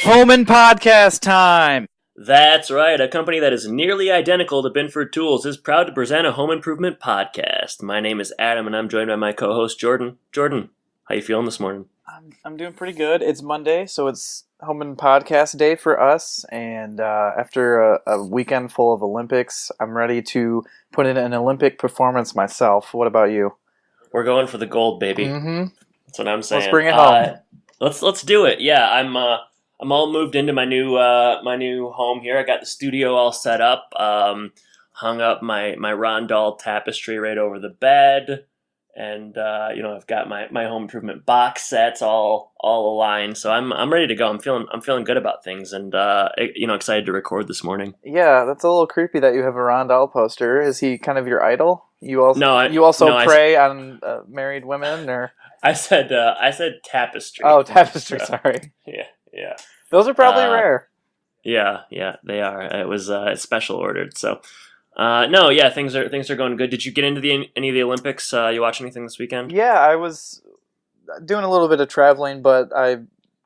Home and podcast time! That's right. A company that is nearly identical to Binford Tools is proud to present a home improvement podcast. My name is Adam, and I'm joined by my co-host, Jordan. Jordan, how you feeling this morning? I'm doing pretty good. It's Monday, so it's home and podcast day for us. And after a weekend full of Olympics, I'm ready to put in an Olympic performance myself. What about you? We're going for the gold, baby. Mm-hmm. That's what I'm saying. Let's bring it home. Let's do it. Yeah, I'm all moved into my new home here. I got the studio all set up. Hung up my Rondell tapestry right over the bed, and I've got my home improvement box sets all aligned. So I'm ready to go. I'm feeling good about things, and excited to record this morning. Yeah, that's a little creepy that you have a Rondell poster. Is he kind of your idol? You also prey on married women, or? I said tapestry. Oh, tapestry. Sorry. Yeah. Those are probably rare. Yeah, they are. It was it's special ordered. So, things are going good. Did you get into any of the Olympics? You watch anything this weekend? Yeah, I was doing a little bit of traveling, but I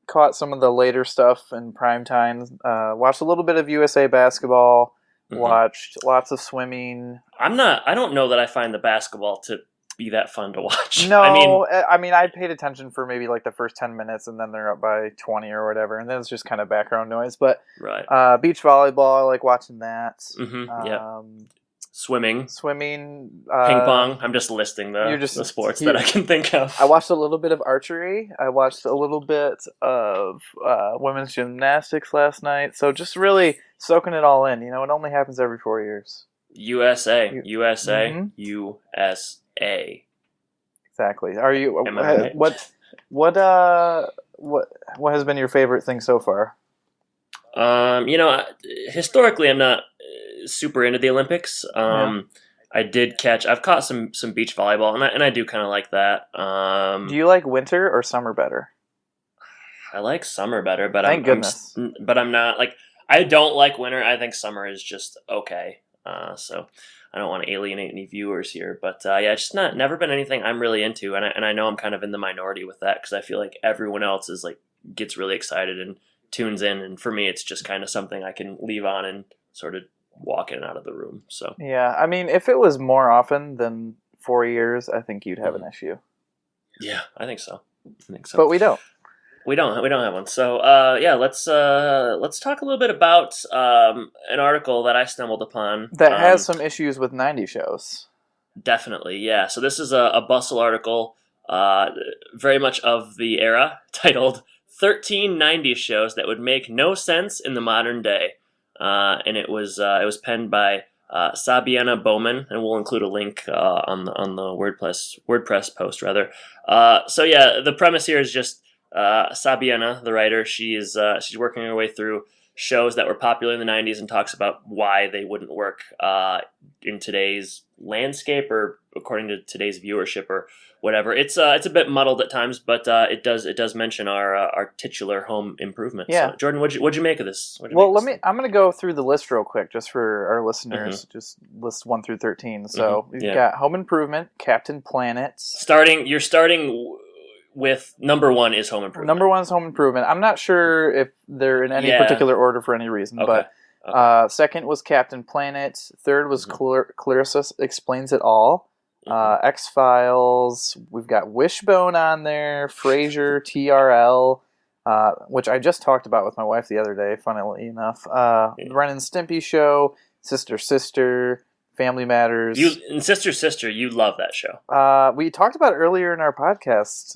caught some of the later stuff in prime time. Watched a little bit of USA basketball. Mm-hmm. Watched lots of swimming. I don't know that I find the basketball to be that fun to watch. No, I mean I paid attention for maybe like the first 10 minutes, and then they're up by 20 or whatever, and then it's just kind of background noise. But right. Beach volleyball, I like watching that. Mm-hmm. Yeah. Swimming, ping pong. I'm just listing the sports that I can think of. I watched a little bit of archery. I watched a little bit of women's gymnastics last night. So just really soaking it all in. It only happens every 4 years. USA. Mm-hmm. USA. Exactly. Are you? Am I right? What has been your favorite thing so far? Historically, I'm not super into the Olympics. I've caught some beach volleyball, and I do kind of like that. Do you like winter or summer better? I like summer better, but Thank goodness. I'm not like, I don't like winter. I think summer is just okay. So I don't want to alienate any viewers here, but it's just never been anything I'm really into, and I know I'm kind of in the minority with that because I feel like everyone else is like gets really excited and tunes in, and for me it's just kind of something I can leave on and sort of walk in and out of the room. So yeah, I mean, if it was more often than 4 years, I think you'd have an issue. Yeah, I think so. But we don't. We don't have one. So let's talk a little bit about an article that I stumbled upon that has some issues with 90 shows. Definitely, yeah. So this is a Bustle article, very much of the era, titled 13 90s shows that would make no sense in the modern day. And it was penned by Sabiana Bowman, and we'll include a link on the WordPress post rather. The premise here is just Sabiana, the writer. She's working her way through shows that were popular in the 90s and talks about why they wouldn't work in today's landscape or according to today's viewership or whatever. It's a bit muddled at times, but it does mention our titular home improvement. Yeah. So, Jordan, what'd you make of this? I'm going to go through the list real quick just for our listeners. Mm-hmm. Just list 1 through 13. So we've got Home Improvement, Captain Planet. You're starting with number 1 is Home Improvement. Number 1 is Home Improvement. I'm not sure if they're in any particular order for any reason, but second was Captain Planet. Third was Clarissa Explains It All. X-Files. We've got Wishbone on there. Frasier, TRL, which I just talked about with my wife the other day, funnily enough. Ren and Stimpy Show, Sister, Family Matters. Sister, you love that show. We talked about it earlier in our podcast,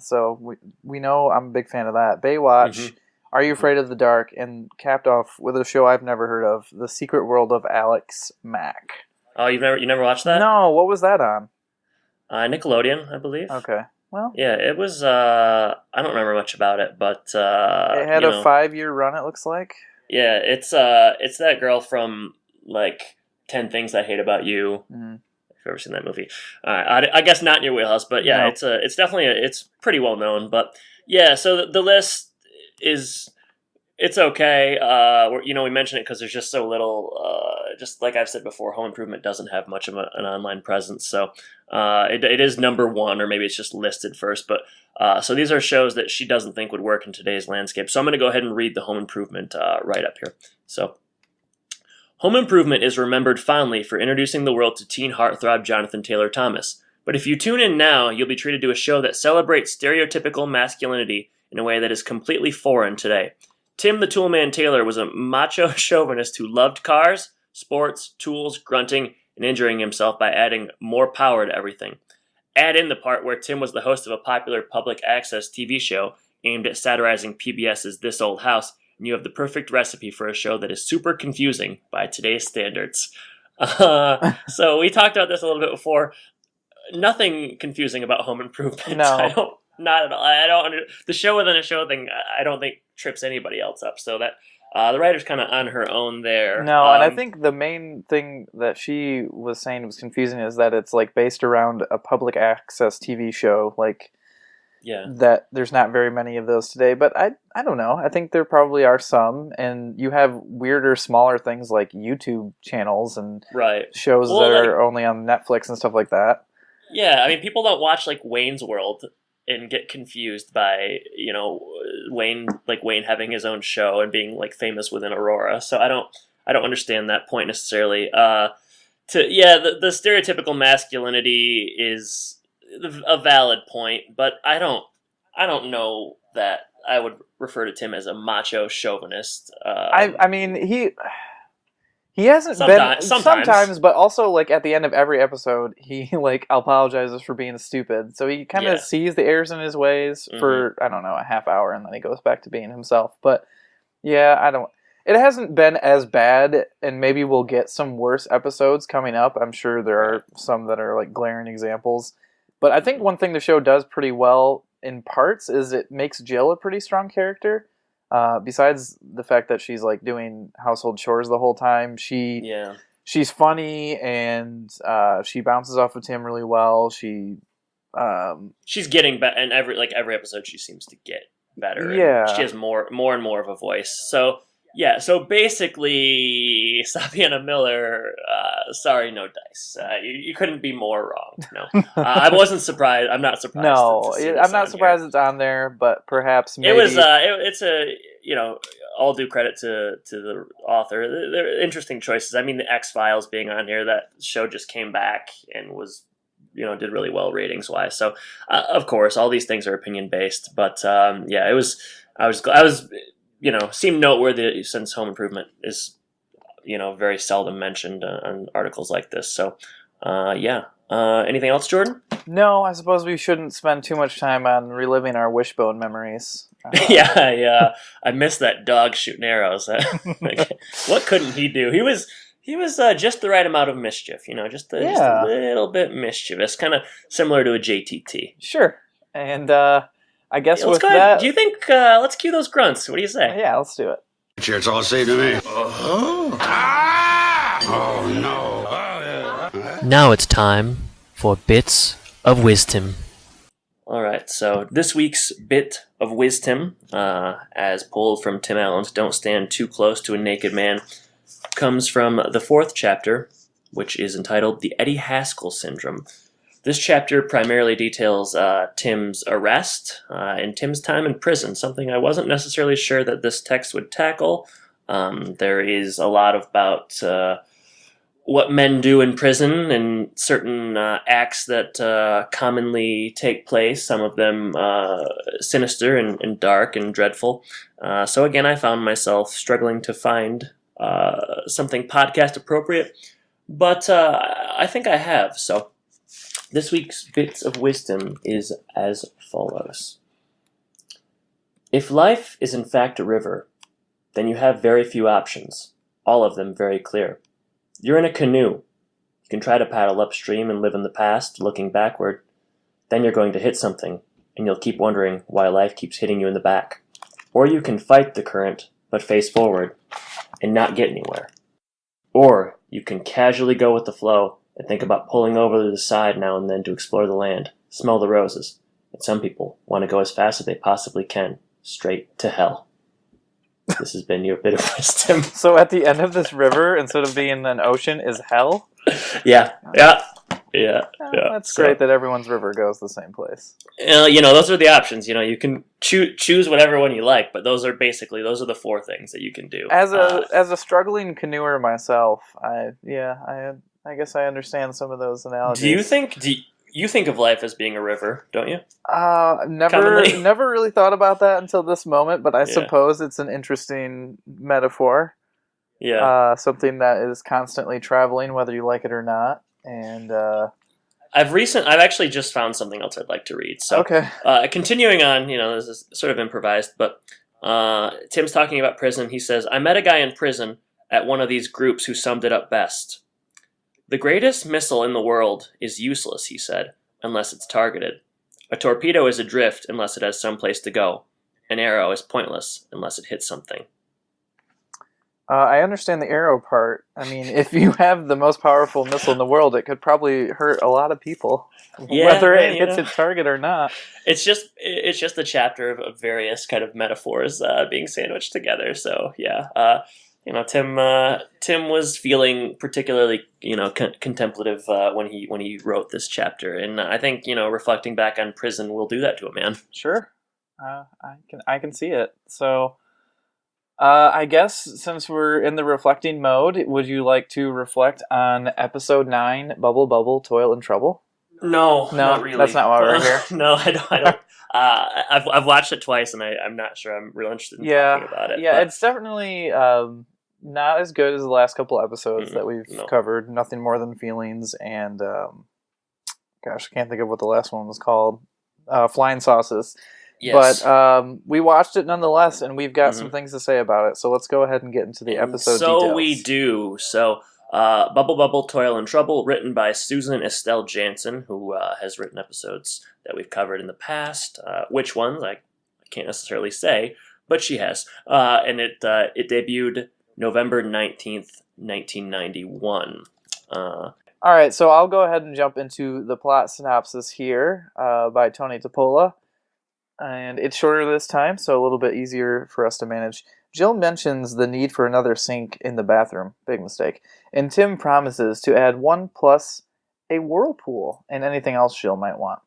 so we know I'm a big fan of that. Baywatch, Are You Afraid of the Dark, and capped off with a show I've never heard of, The Secret World of Alex Mack. Oh, you never watched that? No, what was that on? Nickelodeon, I believe. Okay, well. Yeah, it was, I don't remember much about it, but, it had a 5-year run, it looks like. Yeah, it's that girl from, like, 10 Things I Hate About You. Mm-hmm. If you've ever seen that movie. I guess not in your wheelhouse, but yeah, no. It's definitely, it's pretty well known, but yeah, so the list is it's okay. We mention it because there's just so little. Just like I've said before, Home Improvement doesn't have much of an online presence, so it is number one, or maybe it's just listed first. But so these are shows that she doesn't think would work in today's landscape. So I'm going to go ahead and read the Home Improvement right up here. So, Home Improvement is remembered fondly for introducing the world to teen heartthrob Jonathan Taylor Thomas. But if you tune in now, you'll be treated to a show that celebrates stereotypical masculinity in a way that is completely foreign today. Tim the Toolman Taylor was a macho chauvinist who loved cars, sports, tools, grunting, and injuring himself by adding more power to everything. Add in the part where Tim was the host of a popular public access TV show aimed at satirizing PBS's This Old House, and you have the perfect recipe for a show that is super confusing by today's standards. So we talked about this a little bit before. Nothing confusing about Home Improvement. No. Not at all. The show within a show thing, I don't think trips anybody else up. So that the writer's kind of on her own there. No, and I think the main thing that she was saying was confusing is that it's like based around a public access TV show. Like, yeah, that there's not very many of those today. But I don't know. I think there probably are some, and you have weirder, smaller things like YouTube channels and shows that are only on Netflix and stuff like that. Yeah, I mean, people don't watch like Wayne's World and get confused by, Wayne having his own show and being like famous within Aurora. So I don't understand that point necessarily. The stereotypical masculinity is a valid point, but I don't know that I would refer to Tim as a macho chauvinist. I mean, he hasn't been sometimes, but also like at the end of every episode, he like apologizes for being stupid. So he kind of sees the errors in his ways for I don't know, a half hour, and then he goes back to being himself. But yeah, it hasn't been as bad, and maybe we'll get some worse episodes coming up. I'm sure there are some that are like glaring examples. But I think one thing the show does pretty well in parts is it makes Jill a pretty strong character. Besides the fact that she's like doing household chores the whole time, she's funny, and she bounces off of Tim really well. She's getting better, and every episode she seems to get better. Yeah, she has more and more of a voice. So basically, Sabiana Miller, sorry, no dice. You couldn't be more wrong. No, I wasn't surprised. I'm not surprised. No, I'm not surprised it's on there, but perhaps maybe... It was. It's a all due credit to the author. They're interesting choices. I mean, the X-Files being on here, that show just came back and was did really well ratings wise. So of course, all these things are opinion based, but it was. I was. Seemed noteworthy since Home Improvement is, very seldom mentioned on articles like this. So, anything else, Jordan? No, I suppose we shouldn't spend too much time on reliving our Wishbone memories. I missed that dog shooting arrows. What couldn't he do? He was just the right amount of mischief, just a little bit mischievous, kind of similar to a JTT. Sure, and I guess with that... Do you think... let's cue those grunts. What do you say? Yeah, let's do it. Sure, it's all safe to me. Oh, no. Now it's time for Bits of Wisdom. All right, so this week's Bit of Wisdom, as pulled from Tim Allen's Don't Stand Too Close to a Naked Man, comes from the 4th chapter, which is entitled The Eddie Haskell Syndrome. This chapter primarily details Tim's arrest and Tim's time in prison, something I wasn't necessarily sure that this text would tackle. There is a lot about what men do in prison and certain acts that commonly take place, some of them sinister and dark and dreadful. So again, I found myself struggling to find something podcast appropriate, but I think I have, so... This week's Bits of Wisdom is as follows. If life is in fact a river, then you have very few options, all of them very clear. You're in a canoe. You can try to paddle upstream and live in the past, looking backward. Then you're going to hit something, and you'll keep wondering why life keeps hitting you in the back. Or you can fight the current, but face forward, and not get anywhere. Or you can casually go with the flow, and think about pulling over to the side now and then to explore the land, smell the roses. And some people want to go as fast as they possibly can, straight to hell. This has been your bit of wisdom. So at the end of this river, instead of being an ocean, is hell? Yeah. That's great that everyone's river goes the same place. Those are the options. You can choose whatever one you like, but those are the four things that you can do. As a struggling canoeer myself, I guess I understand some of those analogies. Do you think of life as being a river, don't you? Never really thought about that until this moment, but I suppose it's an interesting metaphor. Yeah. Something that is constantly traveling, whether you like it or not. And I've actually just found something else I'd like to read. So, okay. Continuing on, this is sort of improvised, but Tim's talking about prison. He says, "I met a guy in prison at one of these groups who summed it up best. The greatest missile in the world is useless," he said, "unless it's targeted. A torpedo is adrift unless it has someplace to go. An arrow is pointless unless it hits something." I understand the arrow part. I mean, if you have the most powerful missile in the world, it could probably hurt a lot of people, whether it hits its target or not. It's just a chapter of various kind of metaphors being sandwiched together. So Tim was feeling particularly contemplative when he wrote this chapter, and I think reflecting back on prison will do that to a man. Sure, I can see it. So. I guess since we're in the reflecting mode, would you like to reflect on episode 9, Bubble Bubble, Toil and Trouble? No, not really. That's not why we're here. No, I don't. I've watched it twice, and I'm not sure I'm real interested in talking about it. Yeah, it's definitely not as good as the last couple episodes that we've covered. Nothing more than feelings, and gosh, I can't think of what the last one was called. Flying Sauces. Yes. But we watched it nonetheless, and we've got some things to say about it. So let's go ahead and get into the episode details. So we do. So Bubble Bubble, Toil and Trouble, written by Susan Estelle Jansen, who has written episodes that we've covered in the past. Which ones, I can't necessarily say, but she has. And it debuted November 19th, 1991. All right, so I'll go ahead and jump into the plot synopsis here by Tony Topola. And it's shorter this time, so a little bit easier for us to manage. Jill mentions the need for another sink in the bathroom. Big mistake. And Tim promises to add 1 plus a whirlpool and anything else Jill might want.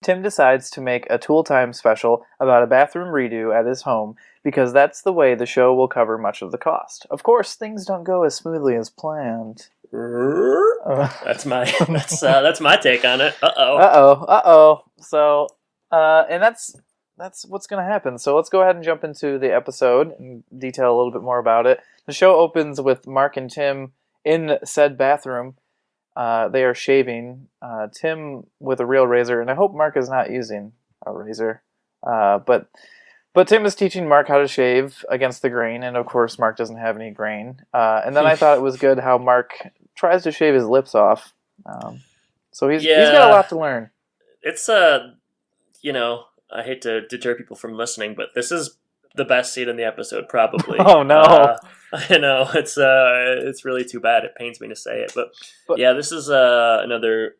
Tim decides to make a Tool Time special about a bathroom redo at his home because that's the way the show will cover much of the cost. Of course, things don't go as smoothly as planned. That's my take on it. So, and that's what's going to happen. So let's go ahead and jump into the episode and detail a little bit more about it. The show opens with Mark and Tim in said bathroom. They are shaving. Tim with a real razor, and I hope Mark is not using a razor. But Tim is teaching Mark how to shave against the grain, and of course Mark doesn't have any grain. And then I thought it was good how Mark tries to shave his lips off. So he's got a lot to learn. It's I hate to deter people from listening, but this is the best scene in the episode, probably. Oh no! I know it's really too bad. It pains me to say it, but yeah, this is another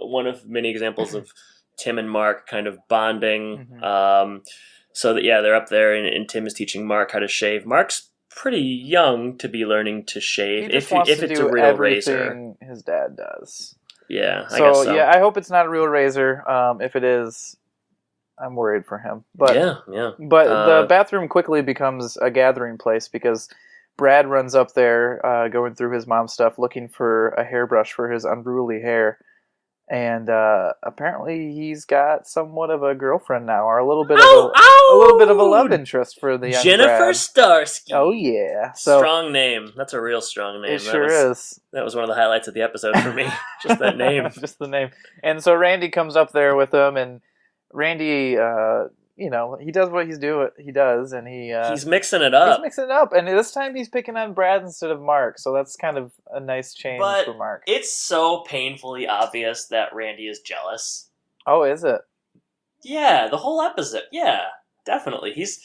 one of many examples of Tim and Mark kind of bonding. Mm-hmm. So that they're up there, and Tim is teaching Mark how to shave. Mark's pretty young to be learning to shave. If it's a real razor, his dad does. Yeah, I guess so. Yeah, I hope it's not a real razor. If it is, I'm worried for him. But yeah. But the bathroom quickly becomes a gathering place because Brad runs up there, going through his mom's stuff, looking for a hairbrush for his unruly hair. And apparently he's got somewhat of a girlfriend now, or a little bit of a love interest for the young Jennifer Brad. Starsky. Oh yeah, strong name. That's a real strong name. It sure is. That was one of the highlights of the episode for me. Just that name. Just the name. And so Randy comes up there with him, and Randy, he does what he does, and he's mixing it up. And this time he's picking on Brad instead of Mark, so that's kind of a nice change for Mark. It's so painfully obvious that Randy is jealous. Oh, is it? Yeah, the whole episode. Yeah, definitely. He's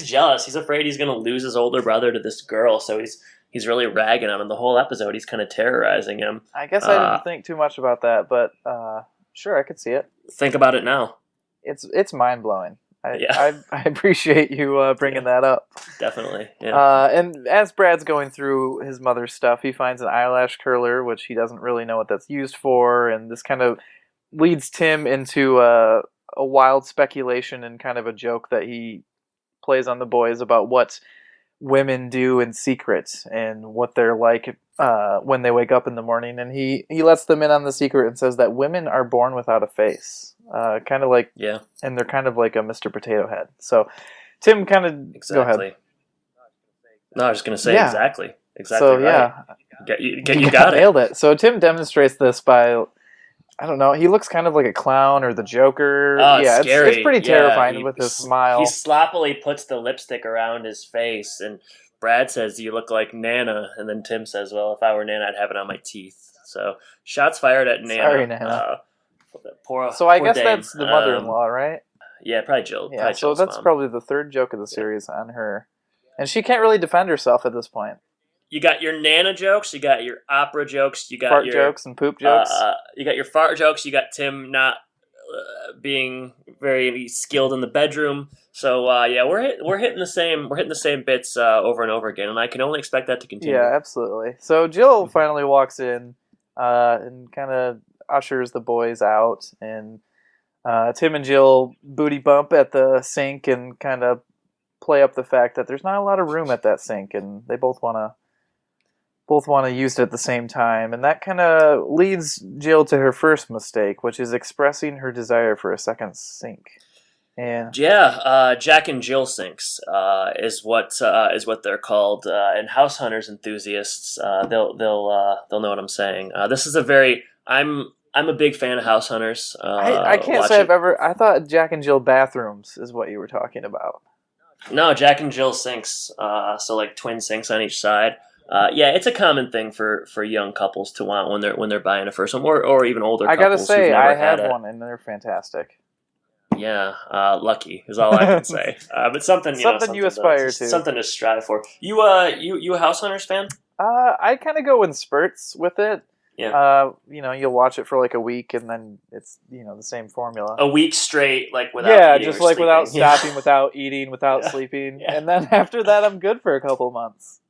jealous. He's afraid he's going to lose his older brother to this girl, so he's really ragging on him. The whole episode, he's kind of terrorizing him. I guess I didn't think too much about that, but sure, I could see it. Think about it now. It's mind-blowing. I appreciate you bringing that up. Definitely. Yeah. And as Brad's going through his mother's stuff, he finds an eyelash curler, which he doesn't really know what that's used for, and this kind of leads Tim into a wild speculation and kind of a joke that he plays on the boys about what women do in secret and what they're like when they wake up in the morning. And he lets them in on the secret and says that women are born without a face. Kind of like, and they're kind of like a Mr. Potato Head. So Tim kind of, go ahead. No, I was just going to say exactly. So, right. You got it. Nailed it. So Tim demonstrates this by, I don't know, he looks kind of like a clown or the Joker. Oh, it's scary. It's pretty terrifying with his smile. He sloppily puts the lipstick around his face, and Brad says, "You look like Nana," and then Tim says, "Well, if I were Nana, I'd have it on my teeth." So, shots fired at Nana. Sorry, Nana. Poor I guess dame. that's the mother-in-law, right? Yeah, probably Jill. Yeah, so that's probably the third joke of the series on her. And she can't really defend herself at this point. You got your Nana jokes, you got your opera jokes, you got fart your jokes and poop jokes. You got your fart jokes. You got Tim not being very skilled in the bedroom. So we're hitting the same bits over and over again, and I can only expect that to continue. Yeah, absolutely. So Jill finally walks in and kind of ushers the boys out, and Tim and Jill booty bump at the sink and kind of play up the fact that there's not a lot of room at that sink, and they both want to use it at the same time. And that kind of leads Jill to her first mistake, which is expressing her desire for a second sink. And Jack and Jill sinks is what they're called. And house hunters enthusiasts, they'll know what I'm saying. This is I'm a big fan of house hunters. I can't say I've ever. I thought Jack and Jill bathrooms is what you were talking about. No, Jack and Jill sinks. So like twin sinks on each side. It's a common thing for young couples to want when they're buying a first home, or even older couples. I gotta say, I have one, and they're fantastic. Yeah, lucky is all I can say. But something you aspire to, something to strive for. You a House Hunters fan? I kind of go in spurts with it. Yeah. You'll watch it for like a week, and then it's the same formula. A week straight, like without eating just or like sleeping. Without stopping, without eating, without sleeping, and then after that, I'm good for a couple months.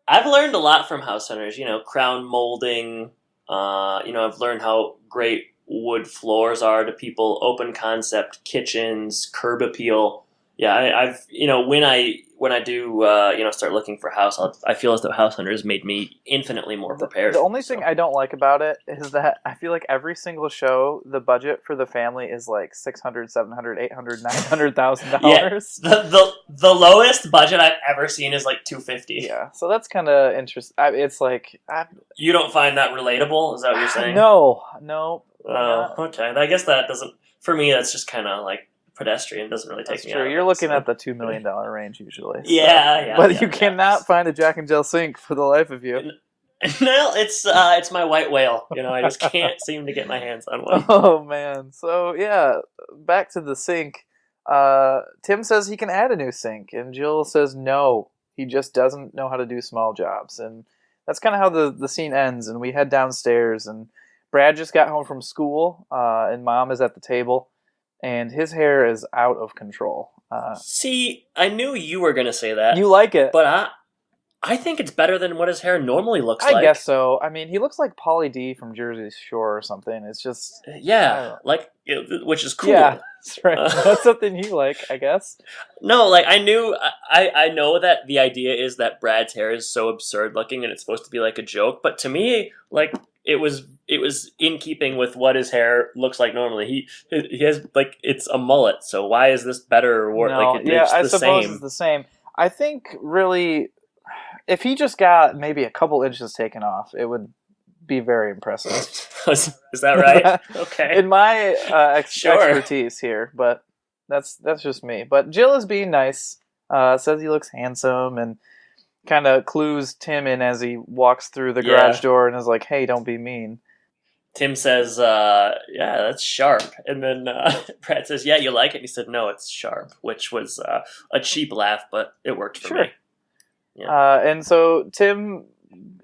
I've learned a lot from house hunters, crown molding. I've learned how great wood floors are to people, open concept kitchens, curb appeal. Yeah, when I do start looking for a house, I feel as though house hunters made me infinitely more prepared. The only thing I don't like about it is that I feel like every single show, the budget for the family is like $600, $700, $800, $900,000. Yeah, the lowest budget I've ever seen is like $250. Yeah, so that's kind of interesting. It's like you don't find that relatable? Is that what you're saying? No. Oh, okay. I guess that doesn't. For me, that's just kind of like pedestrian. Doesn't really take me out. You're looking at the $2 million range usually. So. Yeah. But you cannot find a Jack and Jill sink for the life of you. No, it's my white whale. I just can't seem to get my hands on one. Oh man. So yeah, back to the sink. Tim says he can add a new sink, and Jill says no, he just doesn't know how to do small jobs. And that's kind of how the scene ends. And we head downstairs, and Brad just got home from school, and Mom is at the table. And his hair is out of control. See, I knew you were going to say that. You like it. But I think it's better than what his hair normally looks like. I guess so. I mean, he looks like Pauly D from Jersey Shore or something. It's just... Yeah, which is cool. Yeah, that's right. That's something you like, I guess. No, I know that the idea is that Brad's hair is so absurd looking and it's supposed to be like a joke. But to me, it was in keeping with what his hair looks like normally. He has it's a mullet, so why is this better or worse? No, I suppose it's the same. I think really, if he just got maybe a couple inches taken off, it would be very impressive. Is that right? Okay. In my expertise here, but that's just me. But Jill is being nice. Says he looks handsome and kind of clues Tim in as he walks through the garage door and is like, hey, don't be mean. Tim says, yeah, that's sharp. And then Brad says, yeah, you like it? And he said, no, it's sharp, which was a cheap laugh, but it worked for me. Yeah. And so Tim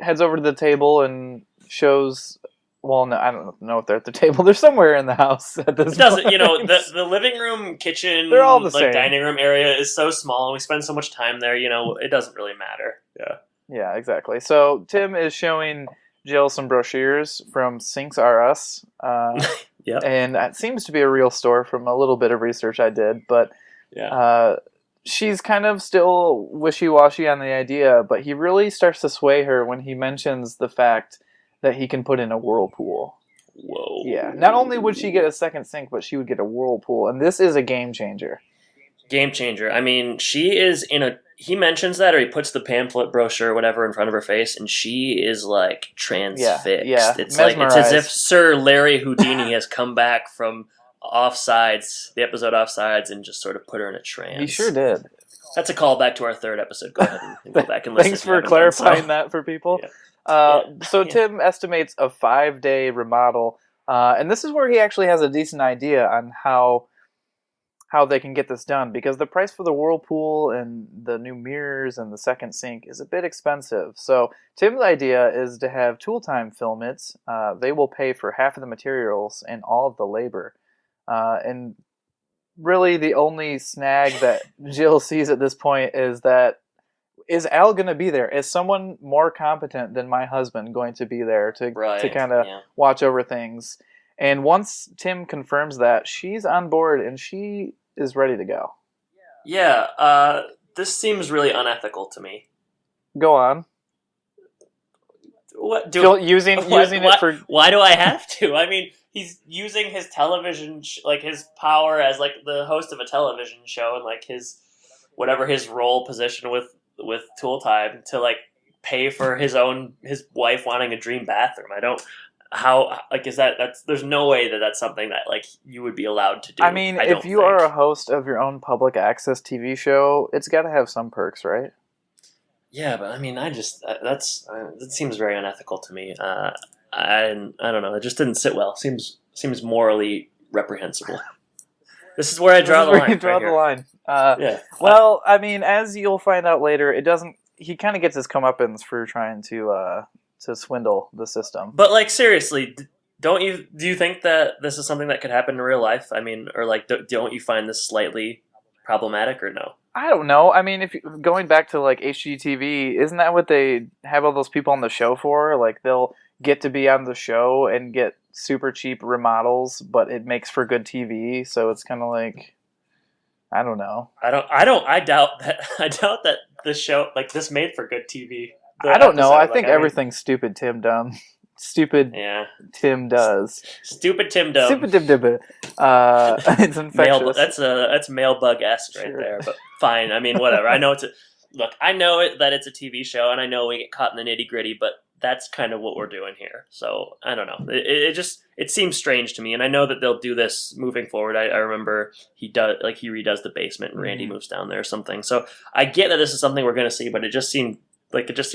heads over to the table and shows Well, no, I don't know if they're at the table. They're somewhere in the house at this point. It doesn't, the living room, kitchen, they're all the same. Dining room area is so small, and we spend so much time there. It doesn't really matter. Yeah. Yeah, exactly. So Tim is showing Jill some brochures from Sinks R Us. Yep. And it seems to be a real store from a little bit of research I did, but she's kind of still wishy-washy on the idea, but he really starts to sway her when he mentions the fact that he can put in a whirlpool. Whoa. Yeah. Not only would she get a second sink, but she would get a whirlpool, and this is a game changer. Game changer. I mean, she is he mentions that, or he puts the pamphlet brochure or whatever in front of her face, and she is like transfixed. Yeah. It's like it's as if Sir Larry Houdini has come back from Offsides, the episode Offsides, and just sort of put her in a trance. He sure did. That's a callback to our third episode. Go ahead and go back and listen. Thanks for clarifying that for people. Yeah. Tim estimates a 5-day remodel, and this is where he actually has a decent idea on how they can get this done, because the price for the whirlpool and the new mirrors and the second sink is a bit expensive. So Tim's idea is to have Tool Time film it. They will pay for half of the materials and all of the labor. And really the only snag that Jill sees at this point is Al going to be there? Is someone more competent than my husband going to be there to kind of watch over things? And once Tim confirms that, she's on board and she is ready to go. Yeah, this seems really unethical to me. Go on. What using it for? Why do I have to? I mean, he's using his television, his power as like the host of a television show, and like his role position with Tool Time to like pay for his wife wanting a dream bathroom. I don't. How is that's there's no way that's something that like you would be allowed to do. I mean, if you are a host of your own public access TV show, it's got to have some perks, right? Yeah, but I mean, that seems very unethical to me. I don't know. It just didn't sit well. Seems morally reprehensible. This is where I draw the line. You draw the line. Well, I mean, as you'll find out later, it doesn't. He kind of gets his comeuppance for trying to swindle the system. But like seriously, do you think that this is something that could happen in real life? I mean, or like don't you find this slightly problematic or no? I don't know. I mean, if going back to like HGTV, isn't that what they have all those people on the show for? Like they'll get to be on the show and get super cheap remodels, but it makes for good TV. So it's kind of like, I don't know. I doubt that the show like this made for good TV. I don't know. I think everything's stupid Tim done. Stupid Tim does. Stupid Tim dumb. Stupid Tim dumb. It's infectious. That's mailbug-esque right there, but fine. I mean, whatever. I know I know that it's a TV show, and I know we get caught in the nitty-gritty, but that's kind of what we're doing here. So, I don't know. It seems strange to me, and I know that they'll do this moving forward. I remember he redoes the basement, and Randy moves down there or something. So, I get that this is something we're going to see, but it just seemed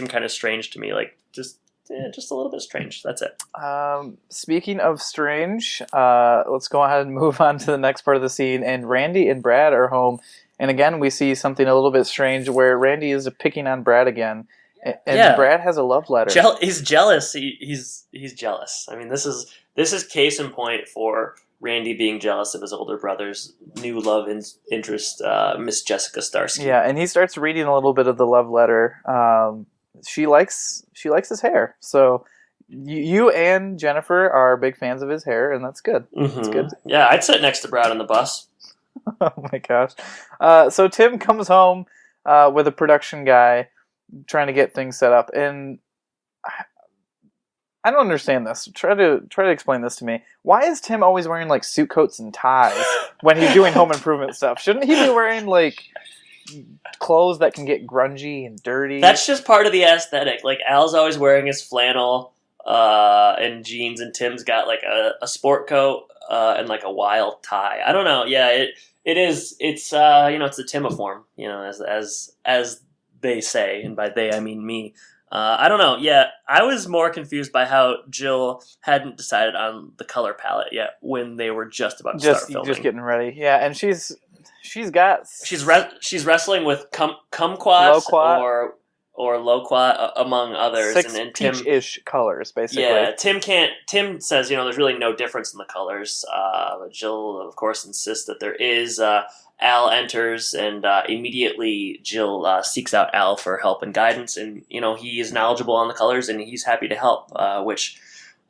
kind of strange to me, like just a little bit strange. That's it. Speaking of strange, let's go ahead and move on to the next part of the scene. And Randy and Brad are home, and again we see something a little bit strange where Randy is picking on Brad again, and Brad has a love letter. He's jealous. He's jealous. I mean, this is case in point for Randy being jealous of his older brother's new love interest, Miss Jessica Starsky. Yeah, and he starts reading a little bit of the love letter. She likes his hair. So you and Jennifer are big fans of his hair, and that's good. Mm-hmm. That's good. Yeah, I'd sit next to Brad on the bus. Oh my gosh. So Tim comes home with a production guy trying to get things set up, and I don't understand this. Try to explain this to me. Why is Tim always wearing like suit coats and ties when he's doing home improvement stuff? Shouldn't he be wearing like clothes that can get grungy and dirty? That's just part of the aesthetic. Like Al's always wearing his flannel and jeans, and Tim's got like a sport coat and like a wild tie. I don't know. Yeah, it is. It's it's the Timiform. As they say, and by they I mean me. I don't know. Yeah, I was more confused by how Jill hadn't decided on the color palette yet when they were just about to start filming. Just getting ready. Yeah, and she's wrestling with kumquats or loquat, among others. Six and Tim, peach-ish colors, basically. Yeah, Tim says, there's really no difference in the colors. Jill, of course, insists that there is. Al enters, and immediately Jill seeks out Al for help and guidance. And, he is knowledgeable on the colors, and he's happy to help, which,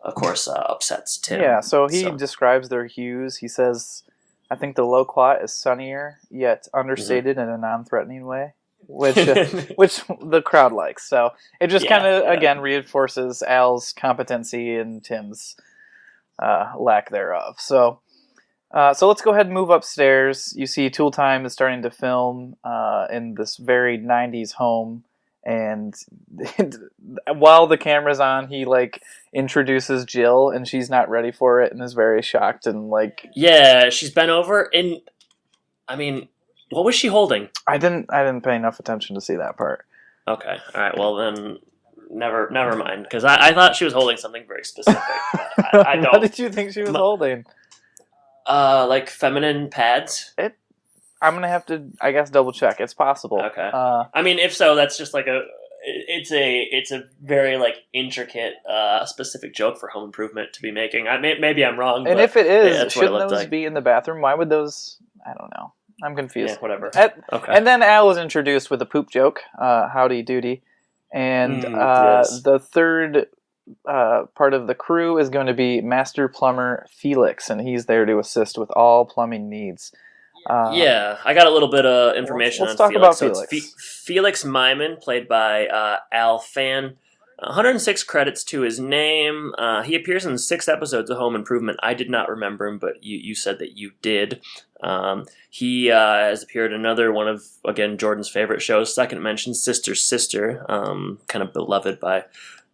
of course, upsets Tim. Yeah, so he describes their hues. He says, I think the loquat is sunnier, yet understated in a non-threatening way. Which the crowd likes. So it just kind of, again, reinforces Al's competency and Tim's lack thereof. So let's go ahead and move upstairs. You see Tool Time is starting to film in this very 90s home. And while the camera's on, he, introduces Jill, and she's not ready for it and is very shocked and, Yeah, she's bent over, and, what was she holding? I didn't pay enough attention to see that part. Okay. All right. Well, then never mind. Because I thought she was holding something very specific. I don't. What did you think she was holding? Feminine pads. I'm gonna have to, I guess, double check. It's possible. Okay. If so, that's just it's a very intricate, specific joke for Home Improvement to be making. Maybe I'm wrong. And but if it is, shouldn't those be in the bathroom? Why would those? I don't know. I'm confused. Yeah, whatever. Okay. And then Al was introduced with a poop joke, howdy doody. And yes. The third part of the crew is going to be Master Plumber Felix, and he's there to assist with all plumbing needs. I got a little bit of information let's on talk Felix. about So Felix. It's Felix Myman, played by Al Fan. 106 credits to his name. He appears in 6 episodes of Home Improvement. I did not remember him, but you said that you did. He has appeared in another one of, again, Jordan's favorite shows, Second Mention, Sister's Sister, kind of beloved by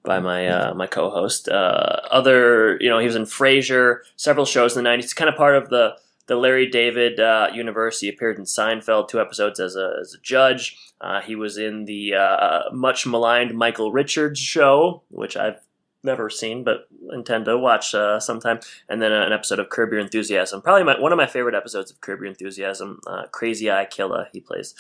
my co-host. He was in Frasier, several shows in the 90s. He's kind of part of the Larry David universe. He appeared in Seinfeld, 2 episodes as a judge. He was in the much maligned Michael Richards show, which I've never seen but intend to watch sometime. And then an episode of Curb Your Enthusiasm. Probably one of my favorite episodes of Curb Your Enthusiasm, Crazy Eye Killa. He plays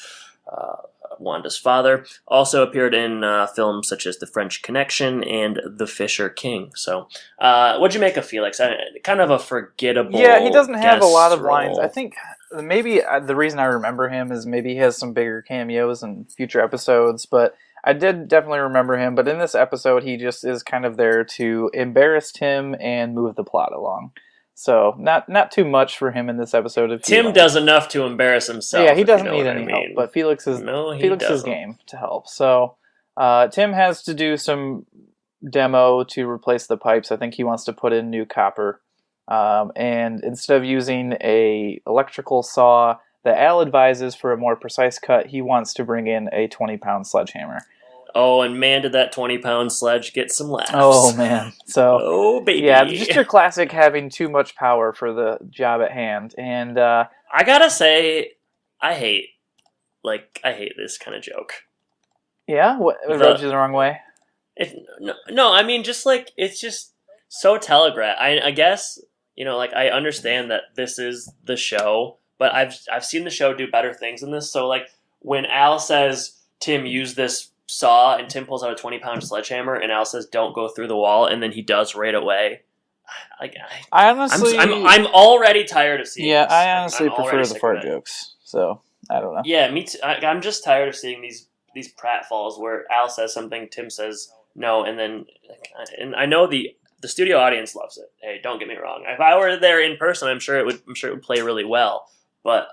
Wanda's father. Also appeared in films such as The French Connection and The Fisher King. So what'd you make of Felix? Kind of a forgettable he doesn't have a lot of role. lines. I think maybe the reason I remember him is maybe he has some bigger cameos in future episodes, but I did definitely remember him. But in this episode, he just is kind of there to embarrass Tim and move the plot along. So not too much for him in this episode. Tim does enough to embarrass himself. Yeah, he doesn't need any help, but Felix is game to help. So Tim has to do some demo to replace the pipes. I think he wants to put in new copper. And instead of using a electrical saw that Al advises for a more precise cut, he wants to bring in a 20-pound sledgehammer. Oh, and man, did that 20-pound sledge get some laughs. Oh, man. So, oh, baby. Yeah, just your classic having too much power for the job at hand. And I gotta say, I hate this kind of joke. Yeah? What rubbed you the wrong way? It's just so telegraphed. I guess, I understand that this is the show, but I've seen the show do better things than this. So, when Al says, Tim, use this saw, and Tim pulls out a 20-pound sledgehammer, and Al says, don't go through the wall, and then he does right away. I honestly... I'm already tired of seeing this. I honestly prefer the fart jokes, so I don't know. Yeah, me too. I'm just tired of seeing these pratfalls where Al says something, Tim says no, and I know the studio audience loves it. Hey, don't get me wrong. If I were there in person, I'm sure it would play really well. But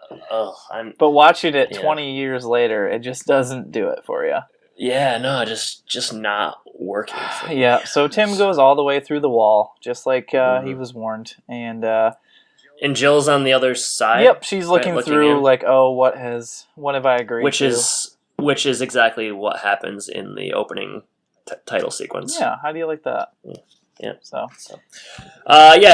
watching it 20 years later, it just doesn't do it for you. Yeah, no, just not working for me. Yeah, so Tim goes all the way through the wall, just like he was warned. And Jill's on the other side. Yep, she's looking through in. what have I agreed to? Which is exactly what happens in the opening title sequence. Yeah, how do you like that? Yeah.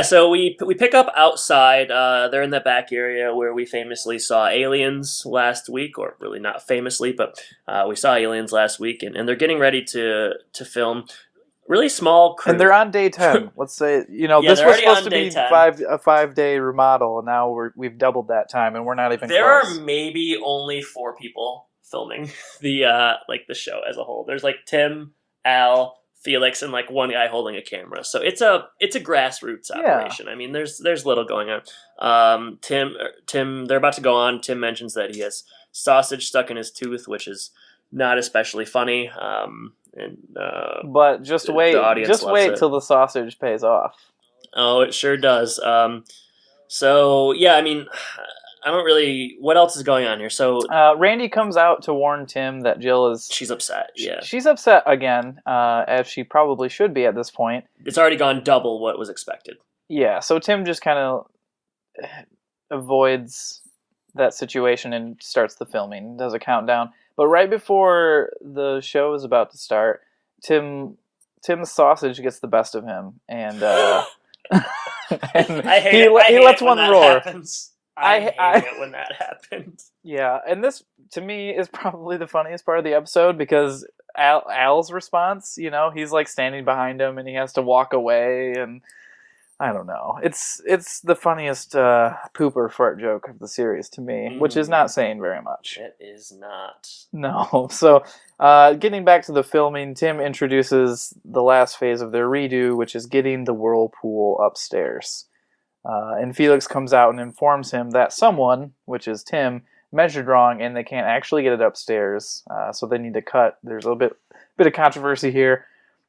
So we pick up outside. They're in the back area where we famously saw aliens last week, or really not famously, but we saw aliens last week, and they're getting ready to film. really small crew. And they're on day 10. Let's say, this was supposed to be a 5-day remodel, and now we've doubled that time, and we're not even There close. are maybe only 4 people filming the show as a whole. There's like Tim, Al, Felix, and like one guy holding a camera. So it's a grassroots operation. I mean, there's little going on. Tim, they're about to go on. Tim mentions that he has sausage stuck in his tooth, which is not especially funny. But just wait till the sausage pays off. Oh, it sure does. So yeah, I mean, I don't really. What else is going on here? So Randy comes out to warn Tim that Jill is. She's upset. Yeah, she's upset again, as she probably should be at this point. It's already gone double what was expected. Yeah, so Tim just kind of avoids that situation and starts the filming. Does a countdown, but right before the show is about to start, Tim's sausage gets the best of him, and he lets one roar. I hate it when that happens. Yeah, and this, to me, is probably the funniest part of the episode, because Al's response, he's like standing behind him and he has to walk away, and I don't know. It's the funniest pooper fart joke of the series to me, which is not saying very much. It is not. No. So, getting back to the filming, Tim introduces the last phase of their redo, which is getting the whirlpool upstairs. And Felix comes out and informs him that someone, which is Tim, measured wrong and they can't actually get it upstairs. So they need to cut. There's a bit of controversy here.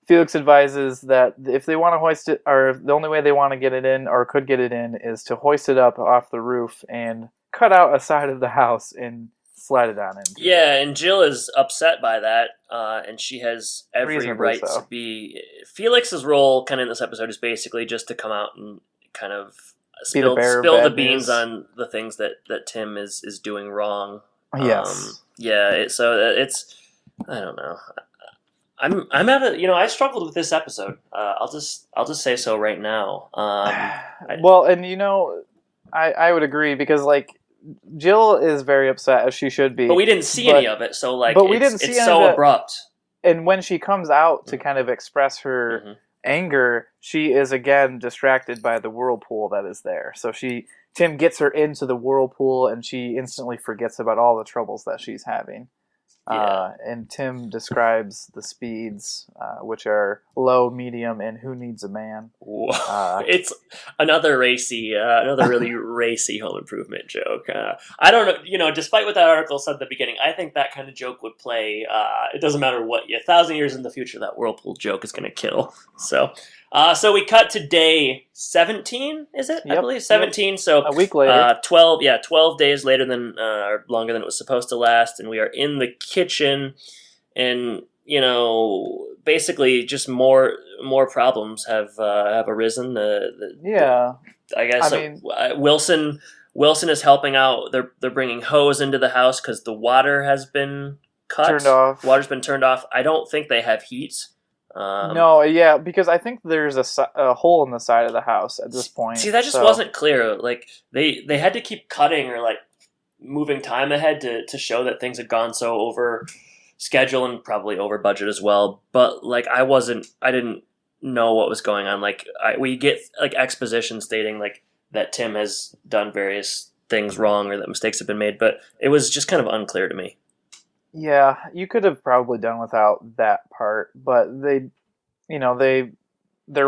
Felix advises that if they want to hoist it, or the only way they want to get it in, or could get it in, is to hoist it up off the roof and cut out a side of the house and slide it on in. Yeah, and Jill is upset by that, and she has every Reasonably right so. to be. Felix's role, kind of in this episode, is basically just to come out and kind of spill the beans on the things that Tim is doing wrong. Yes. It's I don't know. I'm at a I struggled with this episode. I'll just say so right now. Well, and I would agree, because like Jill is very upset, as she should be. But we didn't see any of it, so like it's so abrupt. And when she comes out to kind of express her anger, she is again distracted by the whirlpool that is there. So Tim gets her into the whirlpool, and she instantly forgets about all the troubles that she's having. Yeah. And Tim describes the speeds, which are low, medium, and who needs a man. It's another really racy home improvement joke. I don't know, despite what that article said at the beginning, I think that kind of joke would play. It doesn't matter what, 1,000 years in the future, that whirlpool joke is going to kill. So we cut to day 17, is it? Yep. I believe 17. Yep. So a week later. 12 days later or longer than it was supposed to last, and we are in the kitchen, and basically just more problems have arisen. I guess Wilson is helping out. They're bringing hose into the house because the water has been cut. Turned off. Water's been turned off. I don't think they have heat. No, yeah, because I think there's a hole in the side of the house at this point. See, that just wasn't clear. Like they had to keep cutting or like moving time ahead to show that things had gone so over schedule and probably over budget as well. But like I didn't know what was going on. Like we get like exposition stating like that Tim has done various things wrong or that mistakes have been made, but it was just kind of unclear to me. Yeah, you could have probably done without that part, but they're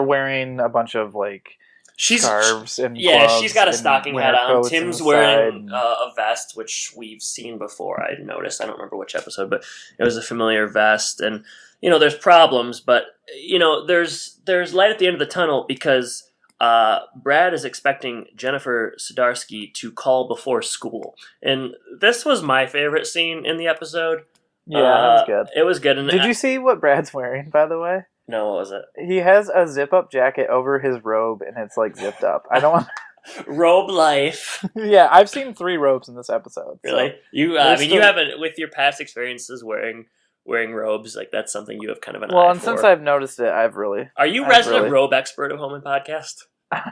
wearing a bunch of like scarves and gloves. She's got a stocking hat on. Tim's wearing a vest, which we've seen before. I noticed. I don't remember which episode, but it was a familiar vest. And there's problems, but there's light at the end of the tunnel because Brad is expecting Jennifer Sudarsky to call before school. And this was my favorite scene in the episode. Yeah, that was good. It was good. And did you see what Brad's wearing, by the way? No, what was it? He has a zip-up jacket over his robe, and it's like zipped up. I don't want robe life. Yeah, I've seen 3 robes in this episode. Really? So you haven't, with your past experiences wearing robes, like that's something you have kind of an eye for. Well, and since I've noticed it, Are you resident robe expert of Home and Podcast?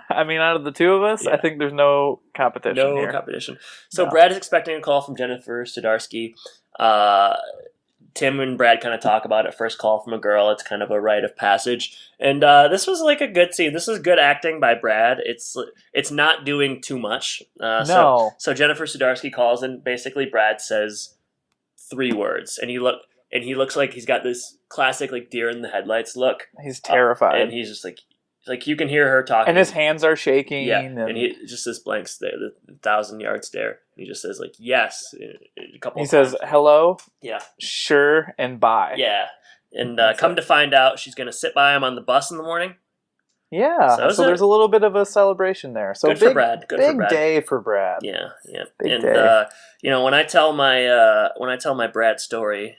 I mean, out of the two of us, I think there's no competition here. No competition. So Brad is expecting a call from Jennifer Sudarsky. Tim and Brad kind of talk about it. First call from a girl. It's kind of a rite of passage. And this was like a good scene. This is good acting by Brad. It's not doing too much. No. So Jennifer Sudarski calls, and basically Brad says 3 words, and he looks like he's got this classic like deer in the headlights look. He's terrified, and he's just like you can hear her talking, and his hands are shaking. Yeah, and he just this blank stare, the 1,000-yard stare. And he just says like yes a couple. He says hello. Yeah. Sure and bye. Yeah, and come to find out, she's gonna sit by him on the bus in the morning. Yeah, so there's a little bit of a celebration there. So good for Brad. Big day for Brad. Yeah. Big day. When I tell my Brad story,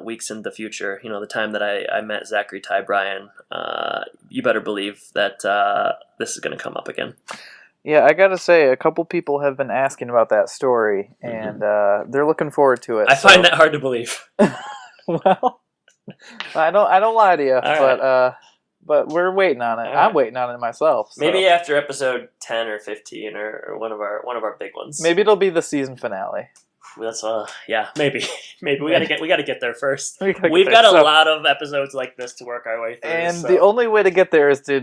weeks in the future, the time that I met Zachary Ty Bryan, you better believe that this is going to come up again. Yeah, I got to say, a couple people have been asking about that story, and they're looking forward to it. I find that hard to believe. Well, I don't lie to you, right. But we're waiting on it. All I'm right. waiting on it myself. So. Maybe after episode 10 or 15 or one of our big ones. Maybe it'll be the season finale. That's maybe we gotta get there first. We've got a lot of episodes like this to work our way through. And the only way to get there is to